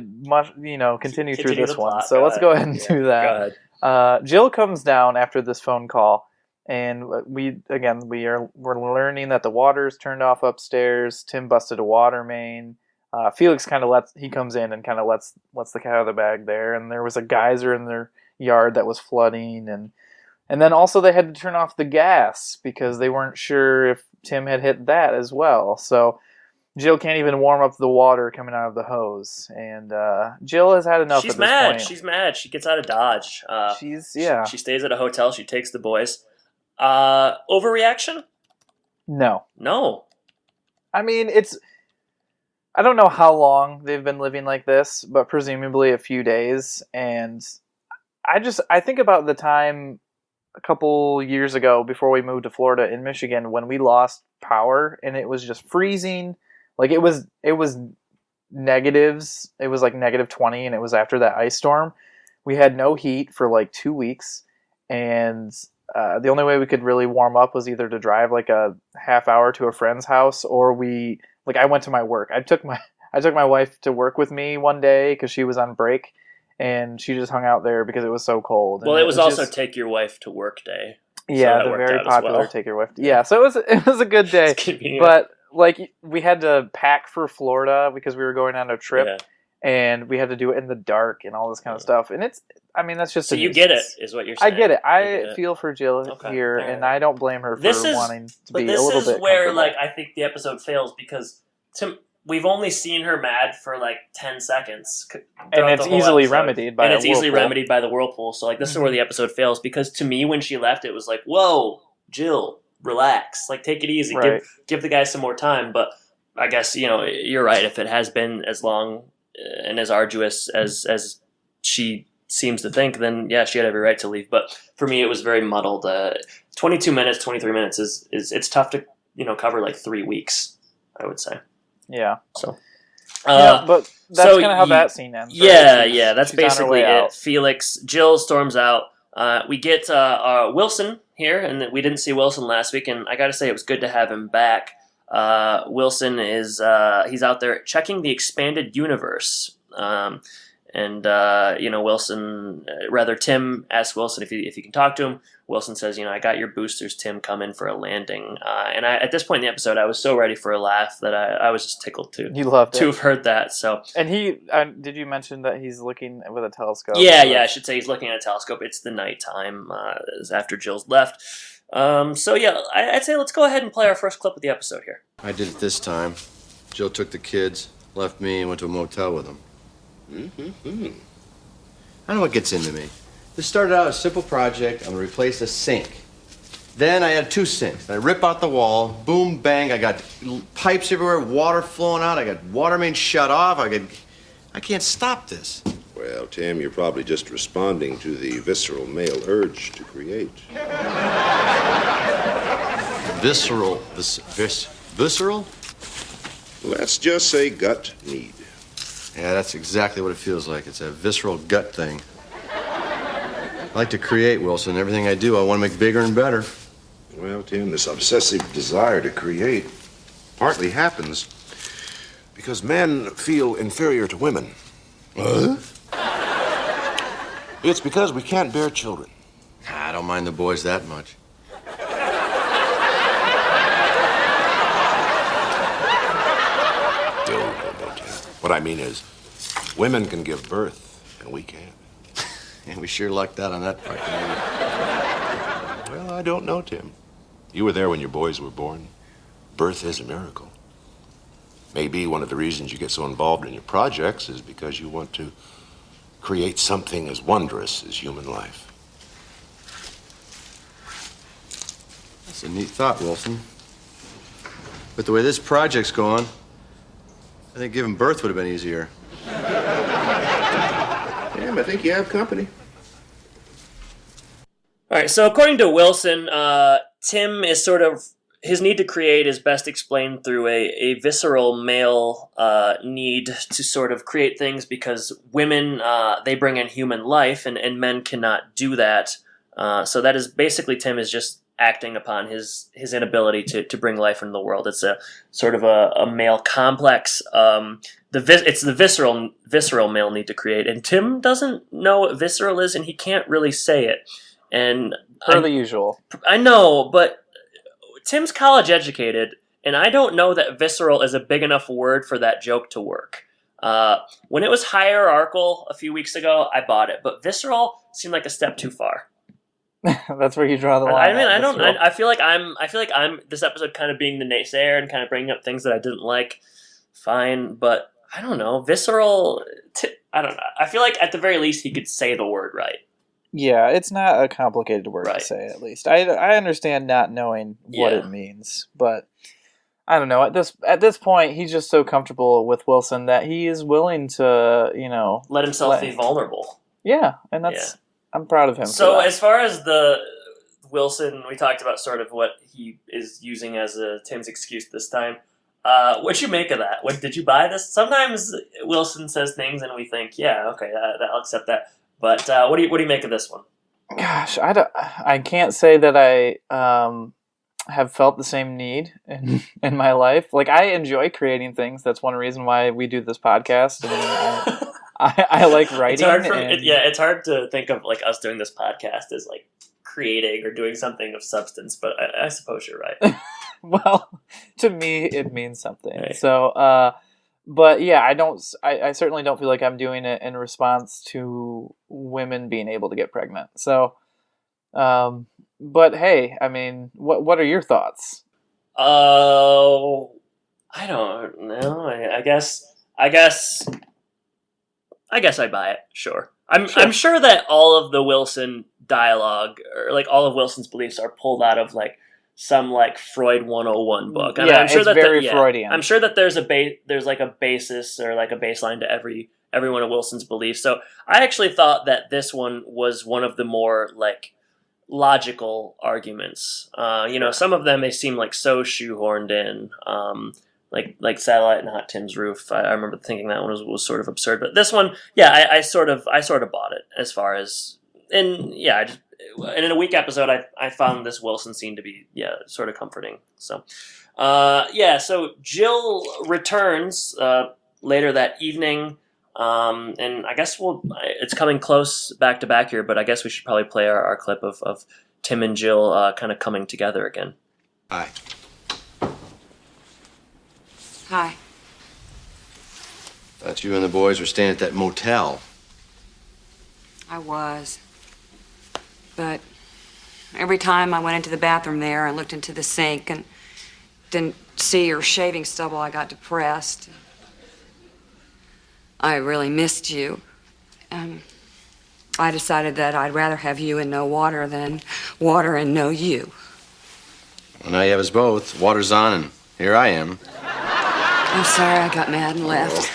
continue through this one. So let's go ahead and do that. Go ahead. Jill comes down after this phone call, and we're learning that the water's turned off upstairs. Tim busted a water main. Felix comes in and kind of lets the cat out of the bag there, and there was a geyser in their yard that was flooding, and then also they had to turn off the gas because they weren't sure if Tim had hit that as well. So Jill can't even warm up the water coming out of the hose, and Jill has had enough. She's at this mad. point. She's mad. She gets out of Dodge. She stays at a hotel. She takes the boys. Overreaction? No. I mean, I don't know how long they've been living like this, but presumably a few days. And I think about the time a couple years ago before we moved to Florida in Michigan when we lost power and it was just freezing. Like it was negatives. It was like -20 and it was after that ice storm. We had no heat for like 2 weeks, and the only way we could really warm up was either to drive like a half hour to a friend's house, or I went to my work. I took my wife to work with me one day because she was on break, and she just hung out there because it was so cold. Well, it was also take your wife to work day. Yeah, the very popular take your wife. Yeah, so it was a good day. But like we had to pack for Florida because we were going on a trip, and we had to do it in the dark and all this kind of stuff. And that's just so you get it, is what you're saying. I get it. I feel for Jill here, and I don't blame her for wanting to be a little bit. This is where I think the episode fails because we've only seen her mad for 10 seconds, and it's easily remedied by the whirlpool. So this is where the episode fails, because to me when she left, it was like, whoa, Jill, relax, take it easy, right. give the guy some more time. But I guess you're right. If it has been as long and as arduous as she seems to think, then yeah, she had every right to leave. But for me, it was very muddled. 22 minutes, 23 minutes is it's tough to cover 3 weeks, I would say. Yeah. So. But that's kind of how that scene ends. Right? Yeah. That's basically it. Out. Jill storms out. We get Wilson here, and we didn't see Wilson last week, and I got to say it was good to have him back. Wilson is he's out there checking the expanded universe. Wilson, Tim asks Wilson if he can talk to him. Wilson says, I got your boosters, Tim, come in for a landing. At this point in the episode, I was so ready for a laugh that I was just tickled to have heard that. So, and he did you mention that he's looking with a telescope? Yeah, I should say he's looking at a telescope. It's the nighttime after Jill's left. I'd say let's go ahead and play our first clip of the episode here. I did it this time. Jill took the kids, left me, and went to a motel with them. I don't know what gets into me. This started out as a simple project. I'm gonna replace a sink. Then I had 2 sinks. I rip out the wall, boom, bang. I got pipes everywhere, water flowing out. I got water main shut off. I can't stop this. Well, Tim, you're probably just responding to the visceral male urge to create. Visceral? Visceral? Let's just say gut need. Yeah, that's exactly what it feels like. It's a visceral gut thing. I like to create, Wilson. Everything I do, I want to make bigger and better. Well, Tim, this obsessive desire to create partly happens because men feel inferior to women. It's because we can't bear children. I don't mind the boys that much. What I mean is, women can give birth, and we can't. And we sure lucked out on that part. Well, I don't know, Tim. You were there when your boys were born. Birth is a miracle. Maybe one of the reasons you get so involved in your projects is because you want to create something as wondrous as human life. That's a neat thought, Wilson. But the way this project's going, I think giving birth would have been easier. Tim, I think you have company. All right, so according to Wilson, Tim is sort of, his need to create is best explained through a visceral male need to sort of create things because women, they bring in human life and men cannot do that. So that is basically Tim is just acting upon his inability to bring life into the world. It's a sort of a male complex. It's the visceral male need to create, and Tim doesn't know what visceral is, and he can't really say it. And per the usual, I know, but Tim's college educated, and I don't know that visceral is a big enough word for that joke to work. When it was hierarchical a few weeks ago, I bought it, but visceral seemed like a step too far. That's where you draw the line. I mean, I feel like I'm this episode kind of being the naysayer and kind of bringing up things that I didn't like. Fine, but I don't know. Visceral. I don't know. I feel like at the very least he could say the word right. Yeah, it's not a complicated word to say. At least I understand not knowing what it means, but I don't know. At this point, he's just so comfortable with Wilson that he is willing to, let himself be vulnerable. Yeah, and that's. I'm proud of him. So as far as the Wilson, we talked about sort of what he is using as Tim's excuse this time. What'd you make of that? Did you buy this? Sometimes Wilson says things and we think, yeah, okay, I'll accept that. But what do you make of this one? Gosh, I can't say that I have felt the same need in my life. Like, I enjoy creating things. That's one reason why we do this podcast. And I like writing. It's hard to think of like us doing this podcast as like creating or doing something of substance, but I suppose you're right. Well, to me, it means something. Right. So, but yeah, I certainly don't feel like I'm doing it in response to women being able to get pregnant. So, but hey, I mean, what are your thoughts? Oh, I don't know. I guess I buy it. Sure. I'm sure that all of the Wilson dialogue or like all of Wilson's beliefs are pulled out of like some like Freud 101 book. Yeah, I'm sure it's very Freudian. I'm sure that there's like a basis or like a baseline to every one of Wilson's beliefs. So I actually thought that this one was one of the more like logical arguments. Some of them they seem like so shoehorned in. Like Satellite and Hot Tim's Roof. I remember thinking that one was sort of absurd, but this one, yeah, I sort of bought it as far as, and yeah, and in a week episode, I found this Wilson scene to be sort of comforting. So, so Jill returns later that evening, and I guess it's coming close back to back here, but I guess we should probably play our clip of Tim and Jill kind of coming together again. Hi. Hi. Thought you and the boys were staying at that motel. I was. But every time I went into the bathroom there and looked into the sink and didn't see your shaving stubble, I got depressed. I really missed you. I decided that I'd rather have you and no water than water and no you. Well, now you have us both. Water's on and here I am. I'm sorry I got mad and left.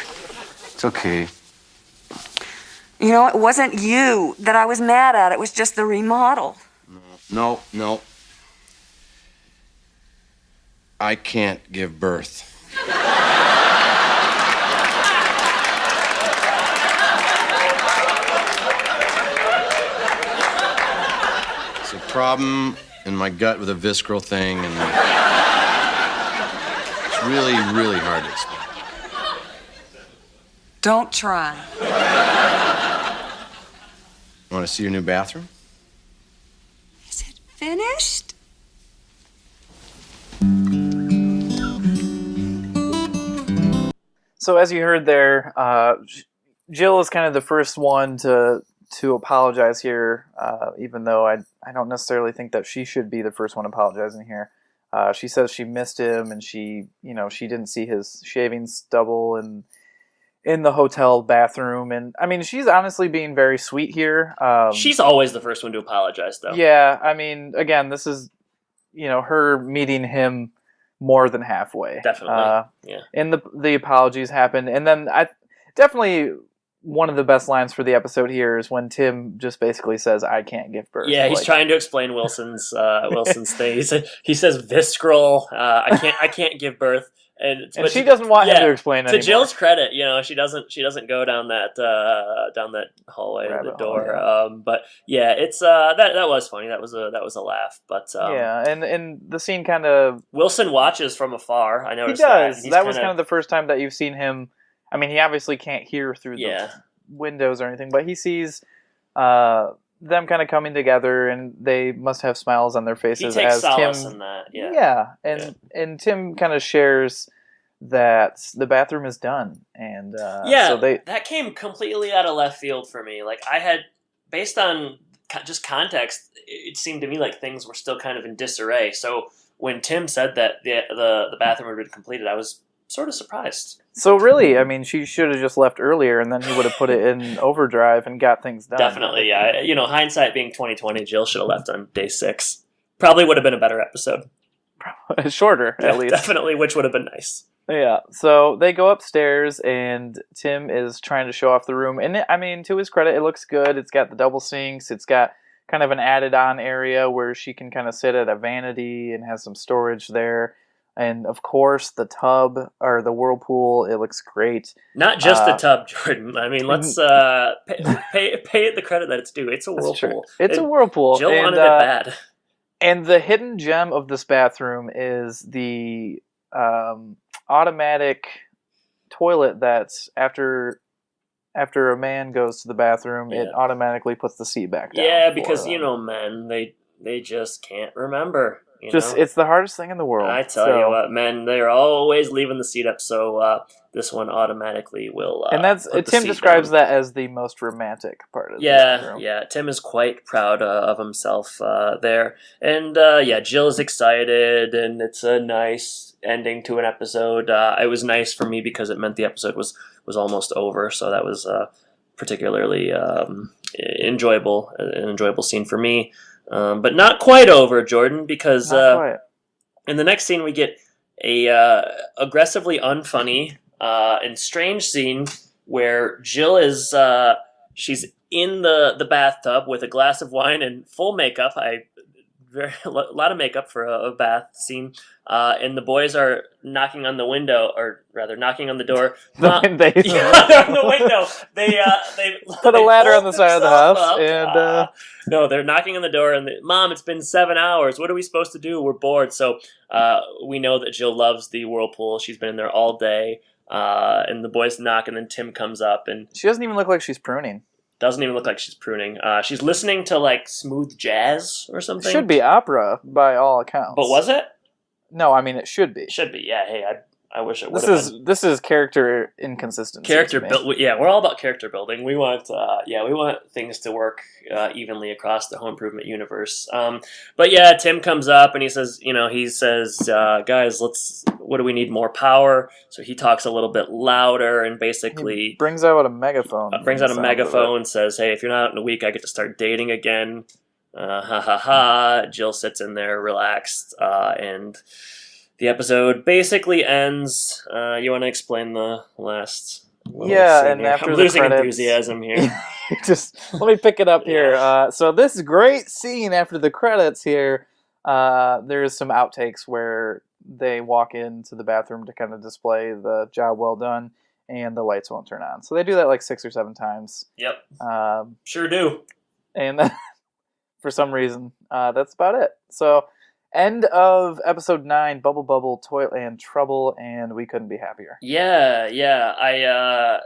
It's okay. You know, it wasn't you that I was mad at. It was just the remodel. No. I can't give birth. It's a problem in my gut with a visceral thing, and it's really, really hard to explain. Don't try. Want to see your new bathroom? Is it finished? So as you heard there, Jill is kind of the first one to apologize here, even though I don't necessarily think that she should be the first one apologizing here. She says she missed him, and she didn't see his shaving stubble in the hotel bathroom. And I mean, she's honestly being very sweet here. She's always the first one to apologize, though. Yeah, I mean, again, this is her meeting him more than halfway. Definitely, yeah. And the apologies happened, and then definitely one of the best lines for the episode here is when Tim just basically says, "I can't give birth." Yeah, he's trying to explain Wilson's thing. He says visceral. I can't give birth, and she doesn't want him to explain anymore. To Jill's credit, she doesn't go down that hallway or the door. Yeah. But yeah, it's that was funny. That was a laugh. But yeah, and the scene kind of Wilson watches from afar. I noticed he does. that. That was kind of the first time that you've seen him. I mean, he obviously can't hear through the windows or anything, but he sees them kind of coming together, and they must have smiles on their faces. He takes as solace Tim, in that. And Tim kind of shares that the bathroom is done, and so that came completely out of left field for me. Like I had, based on just context, it seemed to me like things were still kind of in disarray. So when Tim said that the bathroom had been completed, I was sort of surprised. So really, I mean, she should have just left earlier, and then he would have put it in overdrive and got things done. Definitely, yeah. Hindsight being 20/20, Jill should have left on day 6. Probably would have been a better episode. Shorter, at least. Definitely, which would have been nice. Yeah. So they go upstairs, and Tim is trying to show off the room. And I mean, to his credit, it looks good. It's got the double sinks. It's got kind of an added-on area where she can kind of sit at a vanity and has some storage there. And of course, the tub or the whirlpool, it looks great. Not just the tub, Jordan. I mean, let's pay it the credit that it's due. It's a whirlpool. It's a whirlpool. Jill wanted it bad. And the hidden gem of this bathroom is the automatic toilet that's after a man goes to the bathroom, it automatically puts the seat back down. Yeah, because men, they just can't remember. It's the hardest thing in the world. I tell you what, men, they're always leaving the seat up, so this one automatically will. And that's Tim describes that as the most romantic part of the bathroom. Yeah. Tim is quite proud of himself there, and Jill is excited, and it's a nice ending to an episode. It was nice for me because it meant the episode was almost over, so that was particularly enjoyable, an enjoyable scene for me. But not quite over, Jordan, because in the next scene we get a aggressively unfunny and strange scene where Jill is she's in the bathtub with a glass of wine and full makeup. A lot of makeup for a bath scene, and the boys are knocking on the window, or rather knocking on the door. They're on the window. They put a ladder on the side of the house, and no, they're knocking on the door. And Mom, it's been 7 hours. What are we supposed to do? We're bored. So we know that Jill loves the whirlpool. She's been in there all day, and the boys knock, and then Tim comes up, and she doesn't even look like she's pruning. Doesn't even look like she's pruning. She's listening to like smooth jazz or something. Should be opera by all accounts. But was it? No, I mean it should be. Should be. Yeah. Hey, I wish it would have been. This is character inconsistency. Character build. Yeah, we're all about character building. We want things to work evenly across the home improvement universe. But yeah, Tim comes up and he says, guys, what do we need? More power. So he talks a little bit louder and basically brings out a megaphone. Says, hey, if you're not out in a week, I get to start dating again. Ha ha ha. Jill sits in there relaxed, and the episode basically ends. You want to explain the last? And after I'm losing credits, enthusiasm here. Just let me pick it up here. So this great scene after the credits here, there's some outtakes where they walk into the bathroom to kind of display the job well done, and the lights won't turn on. So they do that like 6 or 7 times. Yep. Sure do. And for some reason, that's about it. So End of episode 9, Bubble Bubble, Toil and Trouble, and we couldn't be happier. Yeah. I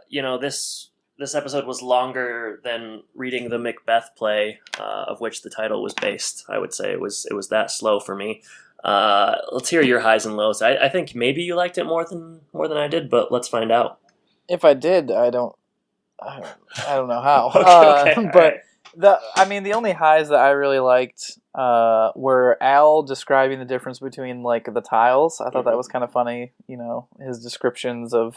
this episode was longer than reading the Macbeth play, of which the title was based. I would say it was that slow for me. Let's hear your highs and lows. I think maybe you liked it more than I did, but let's find out. If I did, I don't know how. Okay, but the only highs that I really liked were Al describing the difference between like the tiles. I thought that was kind of funny. His descriptions of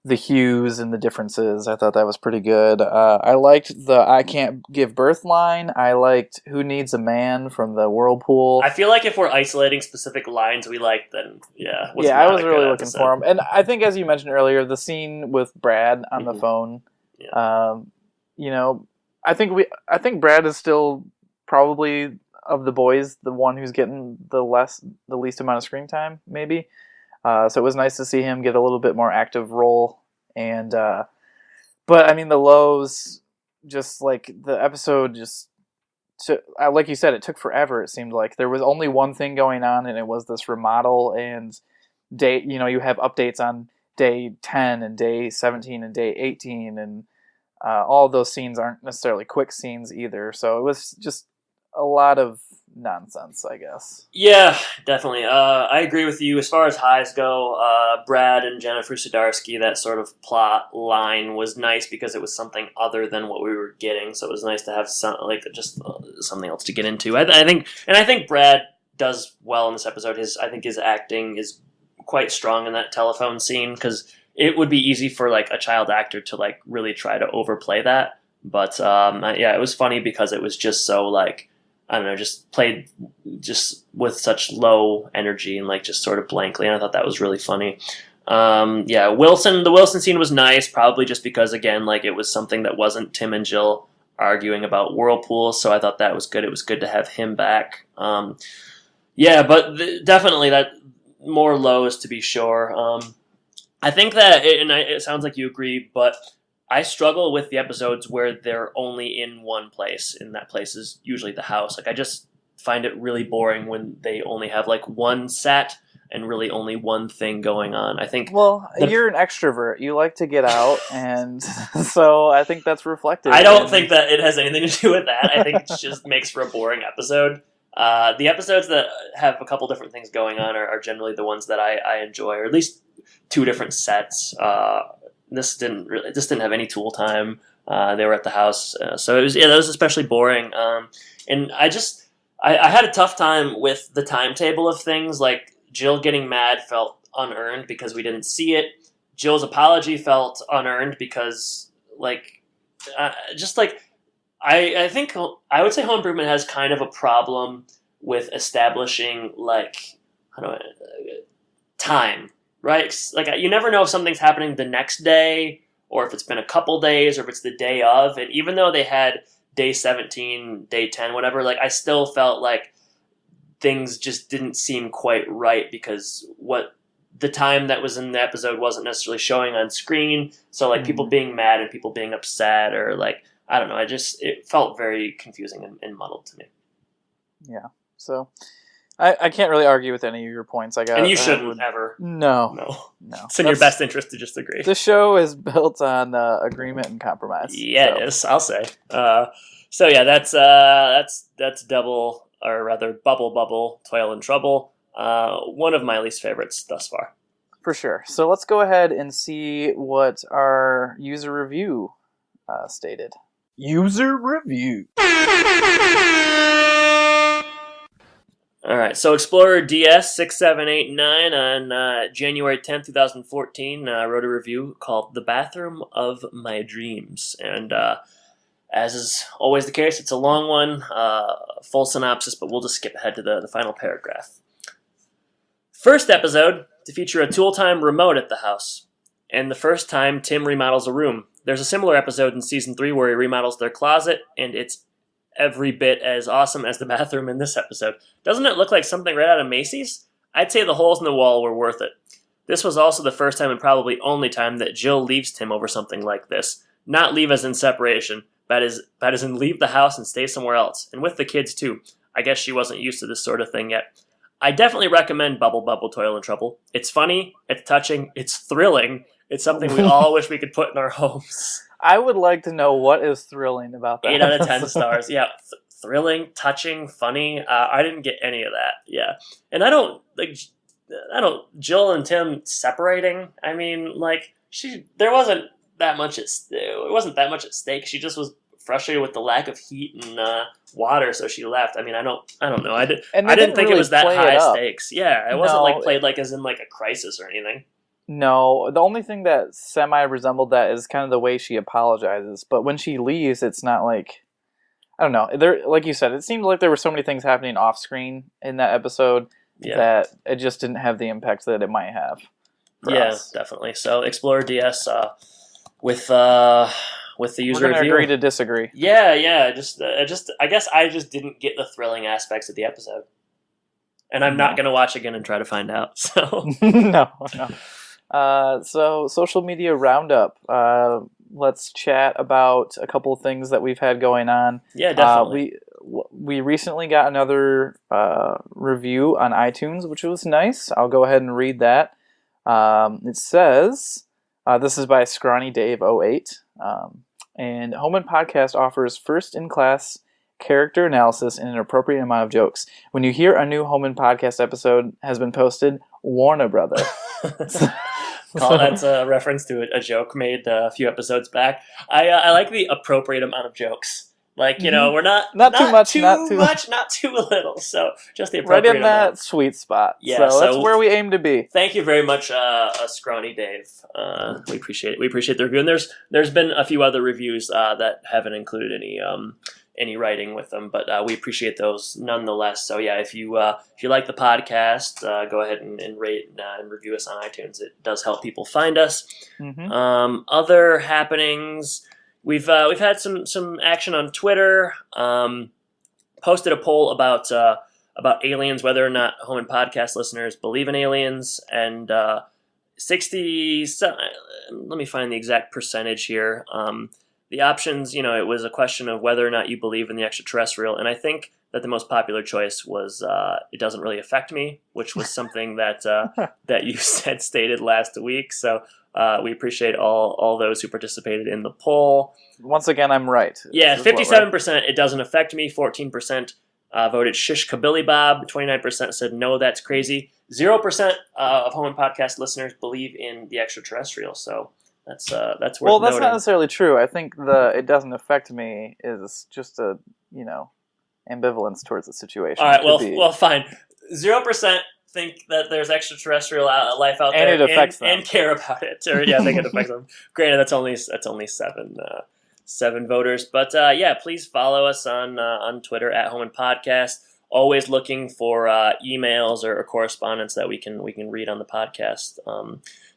the hues and the differences. I thought that was pretty good. I liked the "I can't give birth" line. I liked "Who needs a man" from the whirlpool. I feel like if we're isolating specific lines we liked, then I was really looking for them. And I think, as you mentioned earlier, the scene with Brad on the phone. Yeah. I think Brad is still probably, of the boys, the one who's getting the least amount of screen time, maybe. So it was nice to see him get a little bit more active role. And but I mean, the lows, just like the episode, like you said, it took forever. It seemed like there was only one thing going on, and it was this remodel. And day, you have updates on day 10 and day 17 and day 18, and all of those scenes aren't necessarily quick scenes either. So it was just a lot of nonsense, I guess. Yeah, definitely. I agree with you. As far as highs go, Brad and Jennifer Sudarsky, that sort of plot line was nice because it was something other than what we were getting. So it was nice to have something else to get into. I think Brad does well in this episode. I think his acting is quite strong in that telephone scene, because it would be easy for like a child actor to like really try to overplay that. But it was funny because it was just so like, I don't know, just played just with such low energy and like just sort of blankly. And I thought that was really funny. The Wilson scene was nice, probably just because, again, like it was something that wasn't Tim and Jill arguing about whirlpools. So I thought that was good. It was good to have him back. But definitely that more lows to be sure. I think that, it sounds like you agree, but I struggle with the episodes where they're only in one place, and that place is usually the house. Like, I just find it really boring when they only have like one set and really only one thing going on. I think. Well, you're an extrovert. You like to get out, and so I think that's reflected. I don't think that it has anything to do with that. I think it just makes for a boring episode. The episodes that have a couple different things going on are generally the ones that I enjoy, or at least two different sets. This didn't have any tool time. They were at the house, so that was especially boring. And I had a tough time with the timetable of things. Like, Jill getting mad felt unearned because we didn't see it. Jill's apology felt unearned because, I think I would say Home Improvement has kind of a problem with establishing time. Right? Like, you never know if something's happening the next day, or if it's been a couple days, or if it's the day of. And even though they had day 17, day 10, whatever, like, I still felt like things just didn't seem quite right, because what the time that was in the episode wasn't necessarily showing on screen. So, like, people being mad and people being upset, or, like, I don't know, it felt very confusing and muddled to me. Yeah. So I can't really argue with any of your points. And you shouldn't ever. No. It's in your best interest to just agree. The show is built on agreement and compromise. Yeah, it is, I'll say. That's double, or rather Bubble, Toil and Trouble. One of my least favorites thus far. For sure. So let's go ahead and see what our user review stated. User review. All right, so Explorer DS6789 on January 10th, 2014 wrote a review called The Bathroom of My Dreams. And as is always the case, it's a long one, full synopsis, but we'll just skip ahead to the final paragraph. First episode to feature a tool-time remote at the house, and the first time Tim remodels a room. There's a similar episode in Season 3 where he remodels their closet, and it's every bit as awesome as the bathroom in this episode. Doesn't it look like something right out of Macy's? I'd say the holes in the wall were worth it. This was also the first time and probably only time that Jill leaves Tim over something like this. Not leave as in separation, but as in leave the house and stay somewhere else. And with the kids too. I guess she wasn't used to this sort of thing yet. I definitely recommend Bubble Bubble Toil and Trouble. It's funny, it's touching, it's thrilling. It's something we all wish we could put in our homes. I would like to know what is thrilling about that. 8 out of 10 stars. Yeah, thrilling, touching, funny. I didn't get any of that. Yeah, and I don't. Jill and Tim separating. I mean, like there wasn't that much at. It wasn't that much at stake. She just was frustrated with the lack of heat and water, so she left. I mean, I don't know. I didn't think it was that high stakes. Yeah, it wasn't like played like as in like a crisis or anything. No, the only thing that semi-resembled that is kind of the way she apologizes. But when she leaves, it's not like... I don't know. There, like you said, it seemed like there were so many things happening off-screen in that episode that it just didn't have the impact that it might have for us. Definitely. So, Explorer DS with the user review. We're going to agree to disagree. Yeah. I guess I just didn't get the thrilling aspects of the episode. And I'm not going to watch again and try to find out. So No. So, social media roundup. Let's chat about a couple of things that we've had going on. Yeah, definitely. We recently got another review on iTunes, which was nice. I'll go ahead and read that. It says, this is by Scrawny Dave 08. And Home Podcast offers first-in-class character analysis and an appropriate amount of jokes. When you hear a new Home Podcast episode has been posted, warn a brother. That's a reference to a joke made a few episodes back. I like the appropriate amount of jokes. Like, we're not too much, not too little. So just the appropriate right in that amount. Sweet spot. Yeah, so that's where we aim to be. Thank you very much, Scrawny Dave. We appreciate it. We appreciate the review. And there's been a few other reviews that haven't included any writing with them, but we appreciate those nonetheless. So yeah, if you like the podcast, go ahead and rate and review us on iTunes. It does help people find us. Mm-hmm. Other happenings, we've had some action on Twitter. Posted a poll about aliens, whether or not Home and Podcast listeners believe in aliens, and 60. Let me find the exact percentage here. The options, it was a question of whether or not you believe in the extraterrestrial, and I think that the most popular choice was it doesn't really affect me, which was something that you stated last week. So we appreciate all those who participated in the poll. Once again, I'm right. Yeah, 57% it doesn't affect me, 14% voted shish kabilly bob, 29% said no, that's crazy. 0% of Home and Podcast listeners believe in the extraterrestrial, so... That's worth well, that's noting. not necessarily true. I think it doesn't affect me is just a ambivalence towards the situation. All right, well, fine. 0% think that there's extraterrestrial life out there, and it affects them, and care about it. Or I think it affects them. Granted, that's only seven voters, but please follow us on Twitter at Home and Podcast. Always looking for emails or correspondence that we can read on the podcast.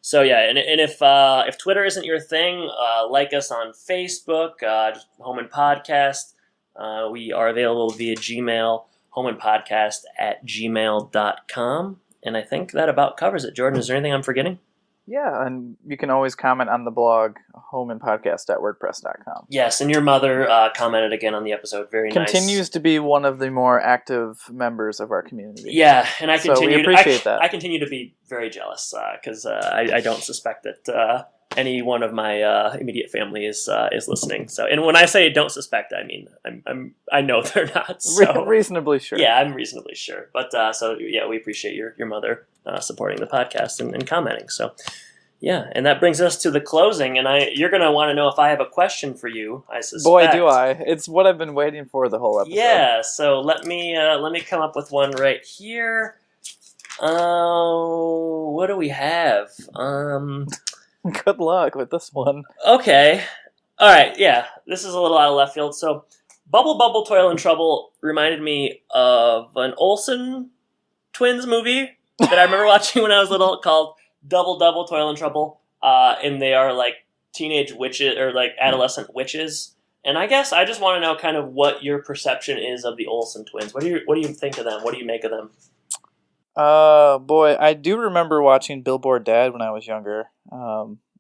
So yeah, and if Twitter isn't your thing, like us on Facebook, Home and Podcast. We are available via Gmail, homeandpodcast@gmail.com. And I think that about covers it. Jordan, is there anything I'm forgetting? Yeah, and you can always comment on the blog, homeandpodcast.wordpress.com. Yes, and your mother commented again on the episode. Very nice. Continues to be one of the more active members of our community. Yeah, and I continue. So we appreciate that. I continue to be very jealous because I don't suspect that any one of my immediate family is listening. So, and when I say don't suspect, I mean I know they're not. So. Reasonably sure. Yeah, I'm reasonably sure. But we appreciate your mother supporting the podcast and commenting. So, yeah, and that brings us to the closing. And you're gonna want to know if I have a question for you. I suspect. Boy, do I! It's what I've been waiting for the whole episode. Yeah. So let me come up with one right here. What do we have? Good luck with this one. Okay. All right. Yeah. This is a little out of left field. So, Bubble Bubble Toil and Trouble reminded me of an Olsen Twins movie that I remember watching when I was little called Double Double Toil and Trouble. And they are like teenage witches or like adolescent witches. And I guess I just want to know kind of what your perception is of the Olsen Twins. What do you think of them? What do you make of them? Boy, I do remember watching Billboard Dad when I was younger.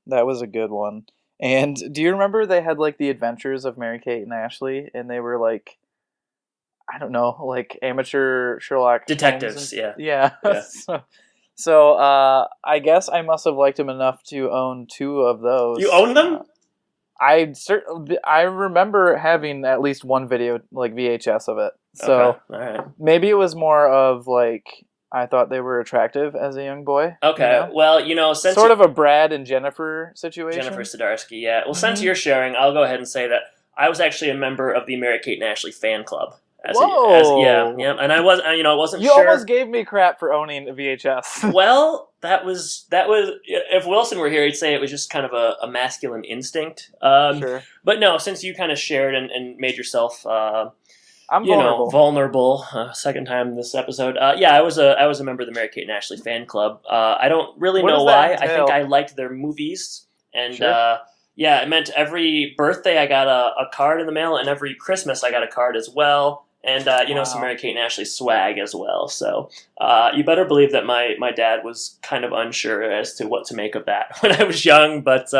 That was a good one. And do you remember they had like the adventures of Mary Kate and Ashley, and they were like, I don't know, like amateur Sherlock detectives. Yeah. So I guess I must have liked him enough to own 2 of those. You own them? I remember having at least one video, like VHS of it. So all right. Maybe it was more of like I thought they were attractive as a young boy. Okay, well, since sort of a Brad and Jennifer situation. Jennifer Zdarsky, yeah. Well, since you're sharing, I'll go ahead and say that I was actually a member of the Mary-Kate and Ashley fan club. Whoa! And I wasn't You sure. You almost gave me crap for owning a VHS. Well, that was. If Wilson were here, he'd say it was just kind of a masculine instinct. Sure. But no, since you kind of shared and made yourself, I'm vulnerable. Vulnerable. Second time this episode. I was a member of the Mary-Kate and Ashley fan club. I don't really know why. I think I liked their movies, and it meant every birthday I got a card in the mail, and every Christmas I got a card as well. And, some Mary-Kate and Ashley swag as well. So you better believe that my dad was kind of unsure as to what to make of that when I was young. But,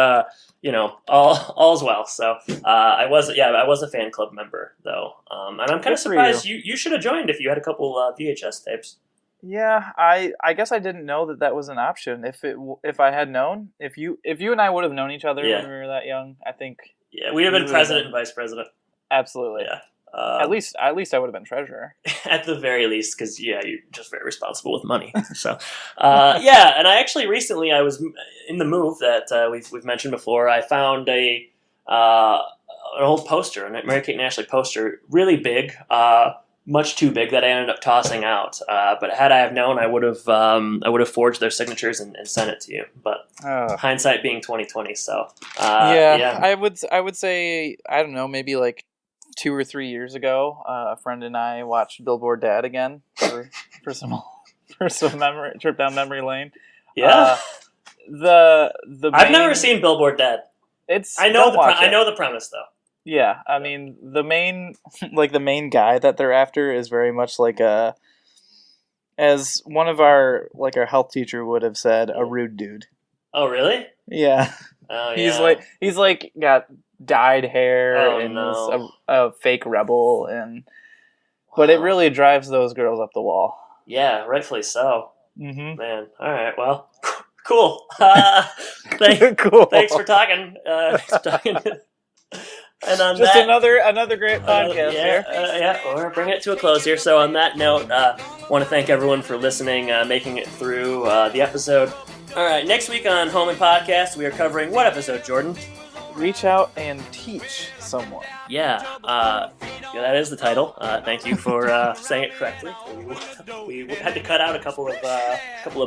all's well. So I was a fan club member, though. And I'm kind of surprised you should have joined if you had a couple VHS tapes. Yeah, I guess I didn't know that was an option. If I had known, if you and I would have known each other when we were that young, I think. Yeah, we'd have been president and vice president. Absolutely. Yeah. At least I would have been treasurer. At the very least, because you're just very responsible with money. So, and I actually recently I was in the move that we've mentioned before. I found an old poster, a Mary-Kate and Ashley poster, really big, much too big that I ended up tossing out. But had I have known, I would have forged their signatures and sent it to you. But hindsight being 20/20, so I would say I don't know, maybe like 2 or 3 years ago, a friend and I watched Billboard Dad again for some memory trip down memory lane. Yeah, I've never seen Billboard Dad. I know the premise though. Yeah, I mean the main guy that they're after is very much like as one of our health teacher would have said, a rude dude. Oh really? Yeah. Oh yeah. He's got dyed hair and is a fake rebel, but it really drives those girls up the wall. Yeah, rightfully so. Mm-hmm. Man, all right, well, cool. Cool. Thanks for talking. And on just that, another great podcast here. We're bringing it to a close here. So on that note, want to thank everyone for listening, making it through the episode. All right, next week on Home Podcast, we are covering what episode, Jordan? Reach out and teach someone. Yeah, that is the title. Thank you for saying it correctly. We had to cut out a couple of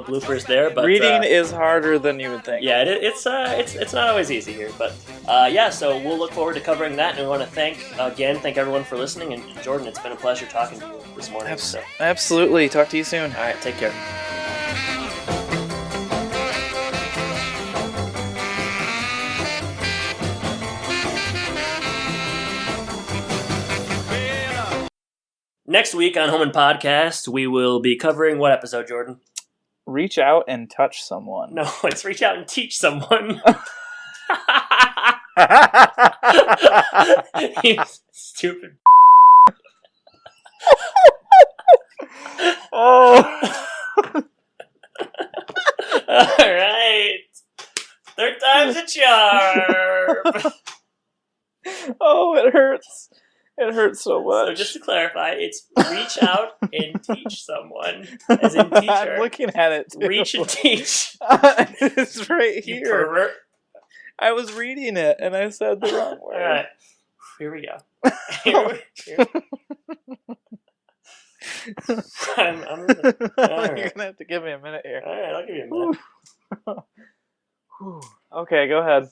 bloopers there, but reading is harder than you would think. Yeah, it's not always easy here, but so we'll look forward to covering that, and we want to thank everyone for listening. And Jordan, it's been a pleasure talking to you this morning. Absolutely. Talk to you soon. All right, take care. Next week on Home and Podcast, we will be covering what episode, Jordan? Reach out and touch someone. No, it's reach out and teach someone. You stupid. Oh. All right. Third time's a charm. Oh, it hurts. It hurts so much. So just to clarify, it's reach out and teach someone, as in teacher. I'm looking at it, too. Reach and teach. It's right here. You pervert. I was reading it, and I said the wrong word. All right. Here we go. You're going to have to give me a minute here. All right, I'll give you a minute. Okay, go ahead.